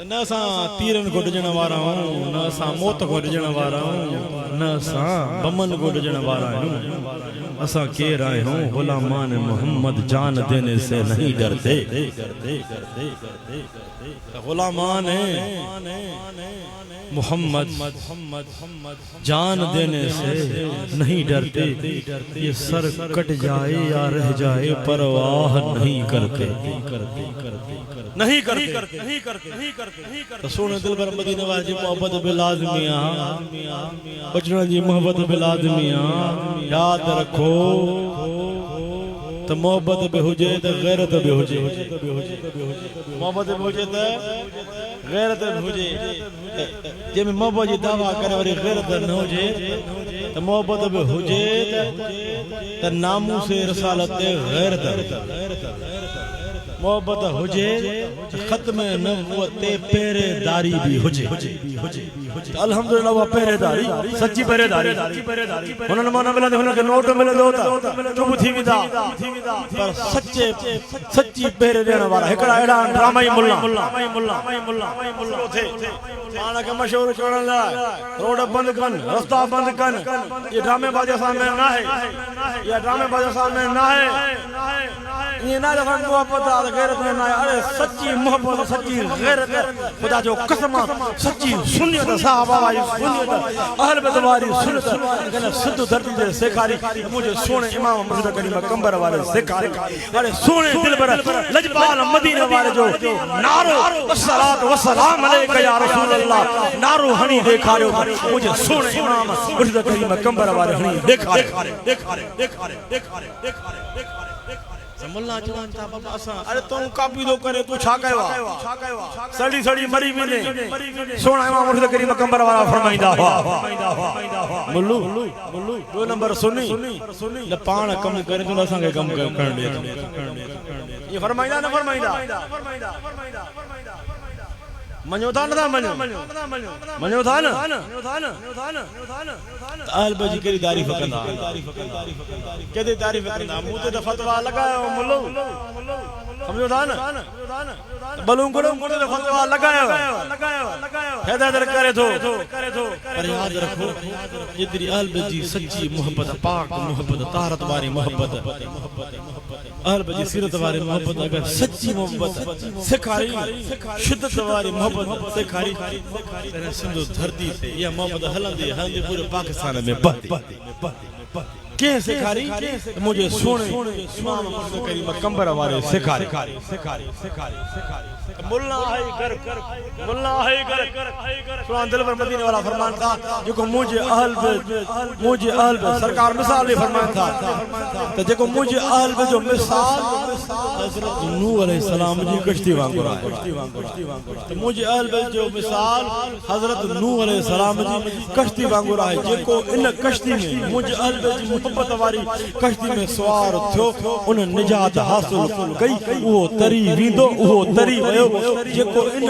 न असा तीरन को डिजण वारा हूं न असा मौत को डिजण वारा हूं न असा बमन को डिजण वारा हूं असा केर आए हूं गुलामान मोहम्मद जान देने से नहीं डरते गुलामान मोहम्मद जान देने से नहीं डरते ये सर कट जाए या रह जाए परवाह नहीं करते नहीं करते तो सुन दिल पर मदीना वाली मोहब्बत बिलाज़मिया बचना जी मोहब्बत बिलाज़मिया याद रखो तो मोहब्बत भी हुजे तो गैरत भी हुजे मोहब्बत भी हुजे तो गैरत भी हुजे जे में मोहब्बत जी दावा करे वरी गैरत न हुजे तो मोहब्बत भी हुजे तो नामूस रसालत गैरत मोहब्बत हुजे खत्म नबुवत पहरेदारी भी हुजे अल्हम्दुलिल्लाह वो पहरेदारी सच्ची पहरेदारी उन्हनि मां न मिलंदे हुनखे नोट मिलंदो त चुप थी वेंदा पर सच्ची पहरे ॾियण वारा हिकिड़ा अहिड़ा ड्रामाई मुल्ला पाण खे मशहूर करण लाइ रोड बंद कनि रस्ता बंद कनि ये ड्रामेबाज़ असां में न आहे या ड्रामेबाज़ असां में न आहे ये ना जब मोहब्बत आ गैरत में ना अरे सच्ची मोहब्बत सच्ची गैरत खुदा जो कसम सच्ची सुन्नत साहबा वाली सुन्नत अहल बैत वाली सुन्नत कहने सिद्ध धरती से सेखारी मुझे सोने इमाम मुर्शिद करीम कंबर वाले सेखारी अरे सोने दिल पर लजपाल मदीने वाले जो नारो अस्सलातु वस्सलाम अलैका या रसूल अल्लाह नारो हनी देखारियो मुझे सोने इमाम मुर्शिद करीम कंबर वाले हनी देखारे मुल्ला जवान था बाबा असा अरे तू कापी दो करे तू छा कयो सड़ी सड़ी मरी मिले सोना इमाम मुर्शिद करीम कंबर वाला फरमाइंदा हुआ मुल्लू दो नंबर सुनी न पाण कम करे तो असा के कम करण दे ये फरमाइंदा न फरमाइंदा मनो था न मनो था न अहल बजी करी तारीफ कंदा केदी तारीफ कंदा मुंह ते फतवा लगायो मुल्लो समझो था न बलूं को फतवा लगायो हिदायत करे थो पर याद रखो जितनी अहल बजी सच्ची मोहब्बत पाक मोहब्बत तारत वाली मोहब्बत अहल बजी सीरत वाली मोहब्बत अगर सच्ची मोहब्बत सिखारी शिद्दत वाली मोहब्बत सिखारी तेरे सिंधु धरती पे ये मोहब्बत हलंदी पूरे पाकिस्तान में बहती के सिखारी मुझे सोने इमाम मुर्शिद करीम कंबर वाले सिखारी मुल्ला है कर सुभान दिल पर मदीने वाला फरमान था जो मुझे अहल सरकार मिसाल भी फरमान था तो जो मुझे अहल जो मिसाल हजरत नूह अलैहि सलाम जी कश्ती वांगुर है तो मुझे अहल जो मिसाल हजरत नूह अलैहि सलाम जी कश्ती वांगुर है जो इन कश्ती में मुझे अहल जी मोहब्बत वारी कश्ती में सवार थियो उन निजात हासिल कई वो तरी वींदो वो तरी वयो जेको इन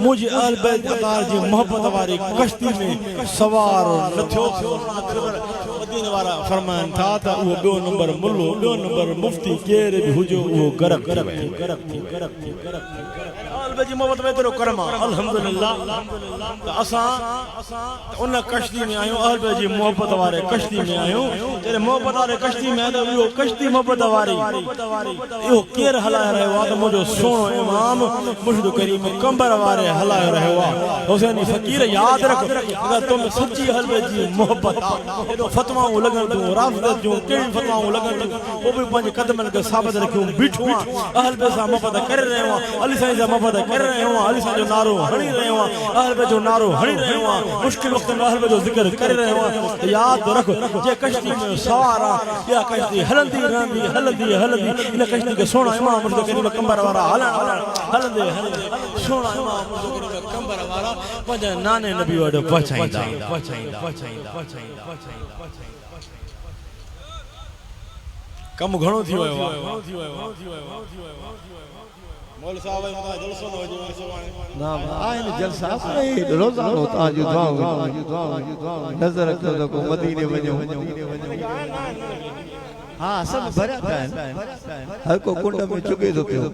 मुझ अहल बैत अतार जी मोहब्बत वारी कश्ती में सवार न थियो मदीने वारा फरमान था त वो दो नंबर मुल्लो दो नंबर मुफ्ती केर भी हुजो वो गरक थी अहल बैत जी मोहब्बत में तेरो करम अल्हम्दुलिल्लाह असा उन कश्ती में आयो अहल बैत जी मोहब्बत वारे कश्ती में आयो तेरे मोहब्बत वारे कश्ती में आयो वो कश्ती मोहब्बत वारी यो केर हलाए रहो आ त मुजो सोनो इमाम मुर्शिद करीम कंबर वारे हलाए रहो आ हुसैनी फकीर याद रख अगर तुम सच्ची अहल बैत जी मोहब्बत एडो फतवाओं लगन तू राफत जो केड़ी फतवाओं लगन वो भी पंज कदमन के साबित रखो बीठो अहल बैत सा मोहब्बत कर रहे हो अली साईं सा मोहब्बत कर रहे हो अली साईं जो नारो हणी रहे हो अहल बैत जो नारो हणी रहे हो मुश्किल वक्त में अहल बैत जो जिक्र कर रहे हो याद रख जे कश्ती में सवारा या कश्ती हलंदी इन कश्ती के सोना इमाम मुर्शिद करीम कंबर वारा हलंदे सोना इमाम मुर्शिद करीम कंबर वारा पंज नाने नबी वड पहुंचाईंदा कम घणो थी वयो मौल साहब मता जलसो न वजे ना आइन जलसा रोजानो ताजु दुआ नजर रखो तो को मदीने वञो हां सब भरिया आहिनि हर को कुंड में चुके तो पियो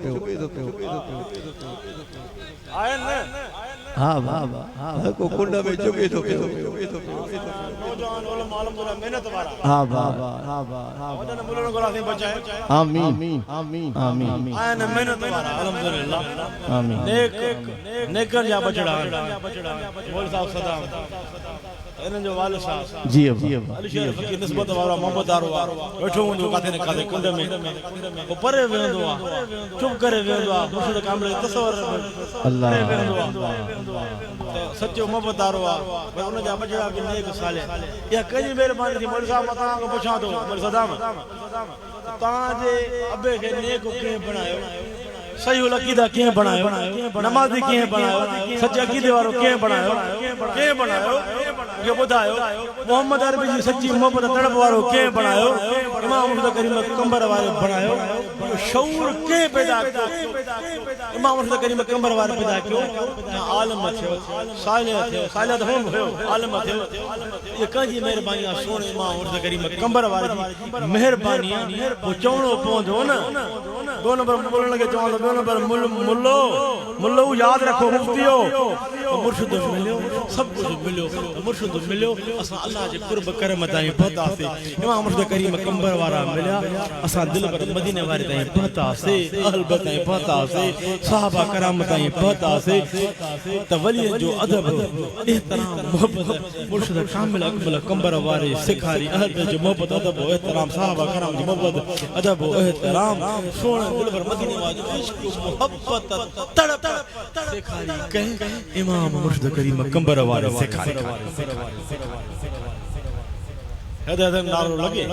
आयन हां हर को कुंड में चुके तो पियो नौजवान ओल मालूम बोला मेहनत वारा हां वदन मुलन गोला से बचाए आमीन आयन मेहनत वारा अल्हम्दुलिल्लाह आमीन नेकन जा बचड़ा मौल साहब सदाम इन जो वाल साहब जी अली शेर फकीर निस्बत वाला मोहब्बत दारो बैठो हूं काथे ने काथे कुंड में वो परे वेंदो आ चुप करे वेंदो आ मुर्शिद कामले तसवर अल्लाह सच्चो मोहब्बत दारो आ भाई उन जा बचड़ा के नेक साले या कई मेहरबानी थी मौल साहब मता को पुछा दो मौल सदाम ता जे अबे के नेक के बनायो सही अकीदा के बनायो नमाजी के बनायो सच्चे अकीदे वारो के बनायो ये बुधायो मोहम्मद अरबी जी सच्ची मोहब्बत तड़प वारो के बनायो इमाम मुर्शिद करीम कंबर वारे बनायो शऊर के पैदा कयो इमाम मुर्शिद करीम कंबर वारे पैदा कयो आलम थियो साले तो हम हो आलम थियो ये काजी मेहरबानी सोने इमाम मुर्शिद करीम कंबर वारे जी मेहरबानी वो चवणो पवंदो न दो नंबर बोलण लगे चवंदो दो नंबर मुल्लो याद रखो मुफ्तियो मुर्शिद मिलियो सब कुछ मिलियो मुर्शिद मिलियो असा अल्लाह जे कुर्ब करम ताई पता से इमाम मुर्शिद करीम कंबर वारा मिलिया असा दिल पर मदीने वारे ताई पता से अहल बैत ताई पता से सहाबा करम ताई पता से त वली जो अदब एहतराम मोहब्बत मुर्शिद कामिल अकमल कंबर वारे सिखारी अहल बैत जो मोहब्बत अदब एहतराम सहाबा करम जो मोहब्बत अदब एहतराम सोना दिल पर मदीने वारे इश्क मोहब्बत तड़प सिखारी कहीं इमाम मुर्शिद करीम कंबर वारे सिखारी हद नारो लगे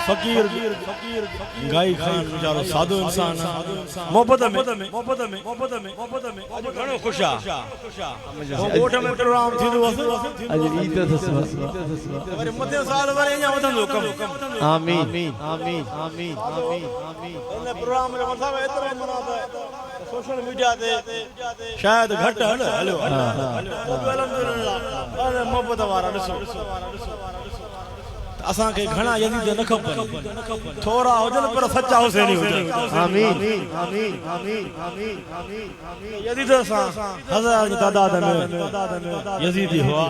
फकीर गाई खान बेचारो साधु इंसान मोहब्बत में आज घणो खुशा ओठ में प्रोग्राम थींदो अज ईद थस वरी मथे साल वरी अञा वधंदो कम आमीन इन प्रोग्राम में मथा एतिरो मनाता सोशल मीडिया ते शायद घट हलो अल्हम्दुलिल्लाह मोहब्बत वारा ॾिसो असा के घणा यजीद न खपन थोड़ा हुजन पर सच्चा हुसैनी हुजन आमीन यजीद सा हजार की तादाद में यजीदी हुआ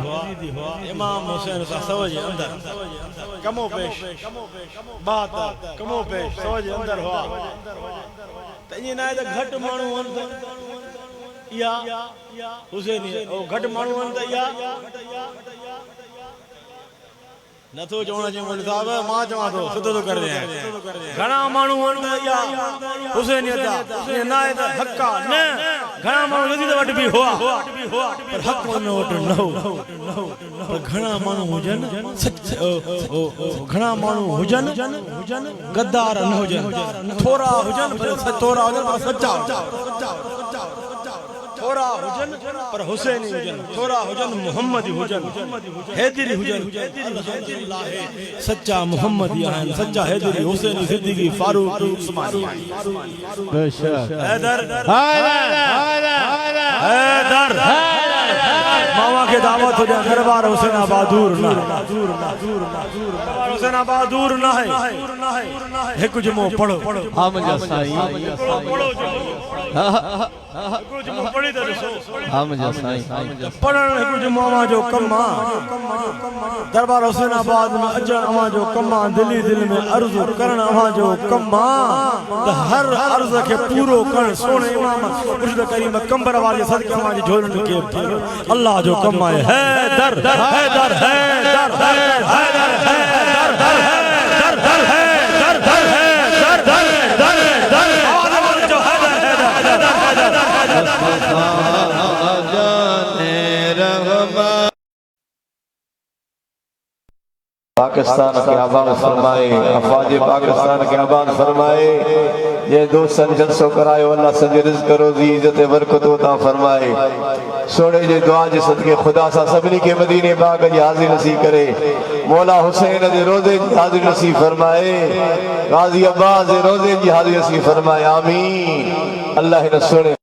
इमाम हुसैन सा सवज अंदर कमो पेश बात कमो पेश सवज अंदर हुआ तनी ना घट मानू अंत या हुसैनी ओ घट मानू अंत या नथो चवणो जे मौलवी साहब मां चवां थो सुठो थो कर दे घणा माण्हू आहिनि या हुसैनियत ना हक़ न घणा माण्हू यज़ीद वटि बि हुआ पर हक़ उन वटि न हो पर घणा माण्हू हुजनि घणा माण्हू हुजनि गद्दार न हुजनि थोरा हुजनि पर थोरा हुजनि पर सच्चा थोरा हुजनि पर हुसैनी हुजनि थोरा हुजनि मुहम्मदी हुजनि हैदरी हुजनि सच्चा मुहम्मदी आहिनि सच्चा हैदरी हुसैनी सिद्दीकी फारूक उस्मानी बेशक हैदर हैदर मामा के दावत हो जाए दरबार हुसैनाबाद दूर ना हुसैनाबाद दूर ना है एक जुमो पढ़ो हाँ मुंहिंजा साईं हाँ मुंहिंजा साईं पढ़ण हिकु जुमो अवां जो कम दरबार हुसैनाबाद में अचण अवां जो कम दिल्ली दिल में अर्ज़ करण अवां जो कम त हर अर्ज़ के पूरो करण सोने इमाम मुर्शिद करीम कंबर वाले सदके अवां जी झोलनि खे अल्लाह जो कम है हैदर हैदर हैदर हैदर हैदर हैदर पाकिस्तान के आबाद फरमाए अफवाज पाकिस्तान के आबाद फरमाए ये दोस्तन जलसो करायो अल्लाह सजे रिज़्क़ रोज़ी इज्जत बरकत अता फरमाए सोने जे दुआ जे सदके खुदा सा सभनी के मदीने बाग जी हाज़िर नसीब करे मौला हुसैन जे रोज़े जी हाज़िर नसीब फरमाए गाज़ी अब्बास जे रोज़े जी हाज़िर नसीब फरमाए आमीन अल्लाह न सोने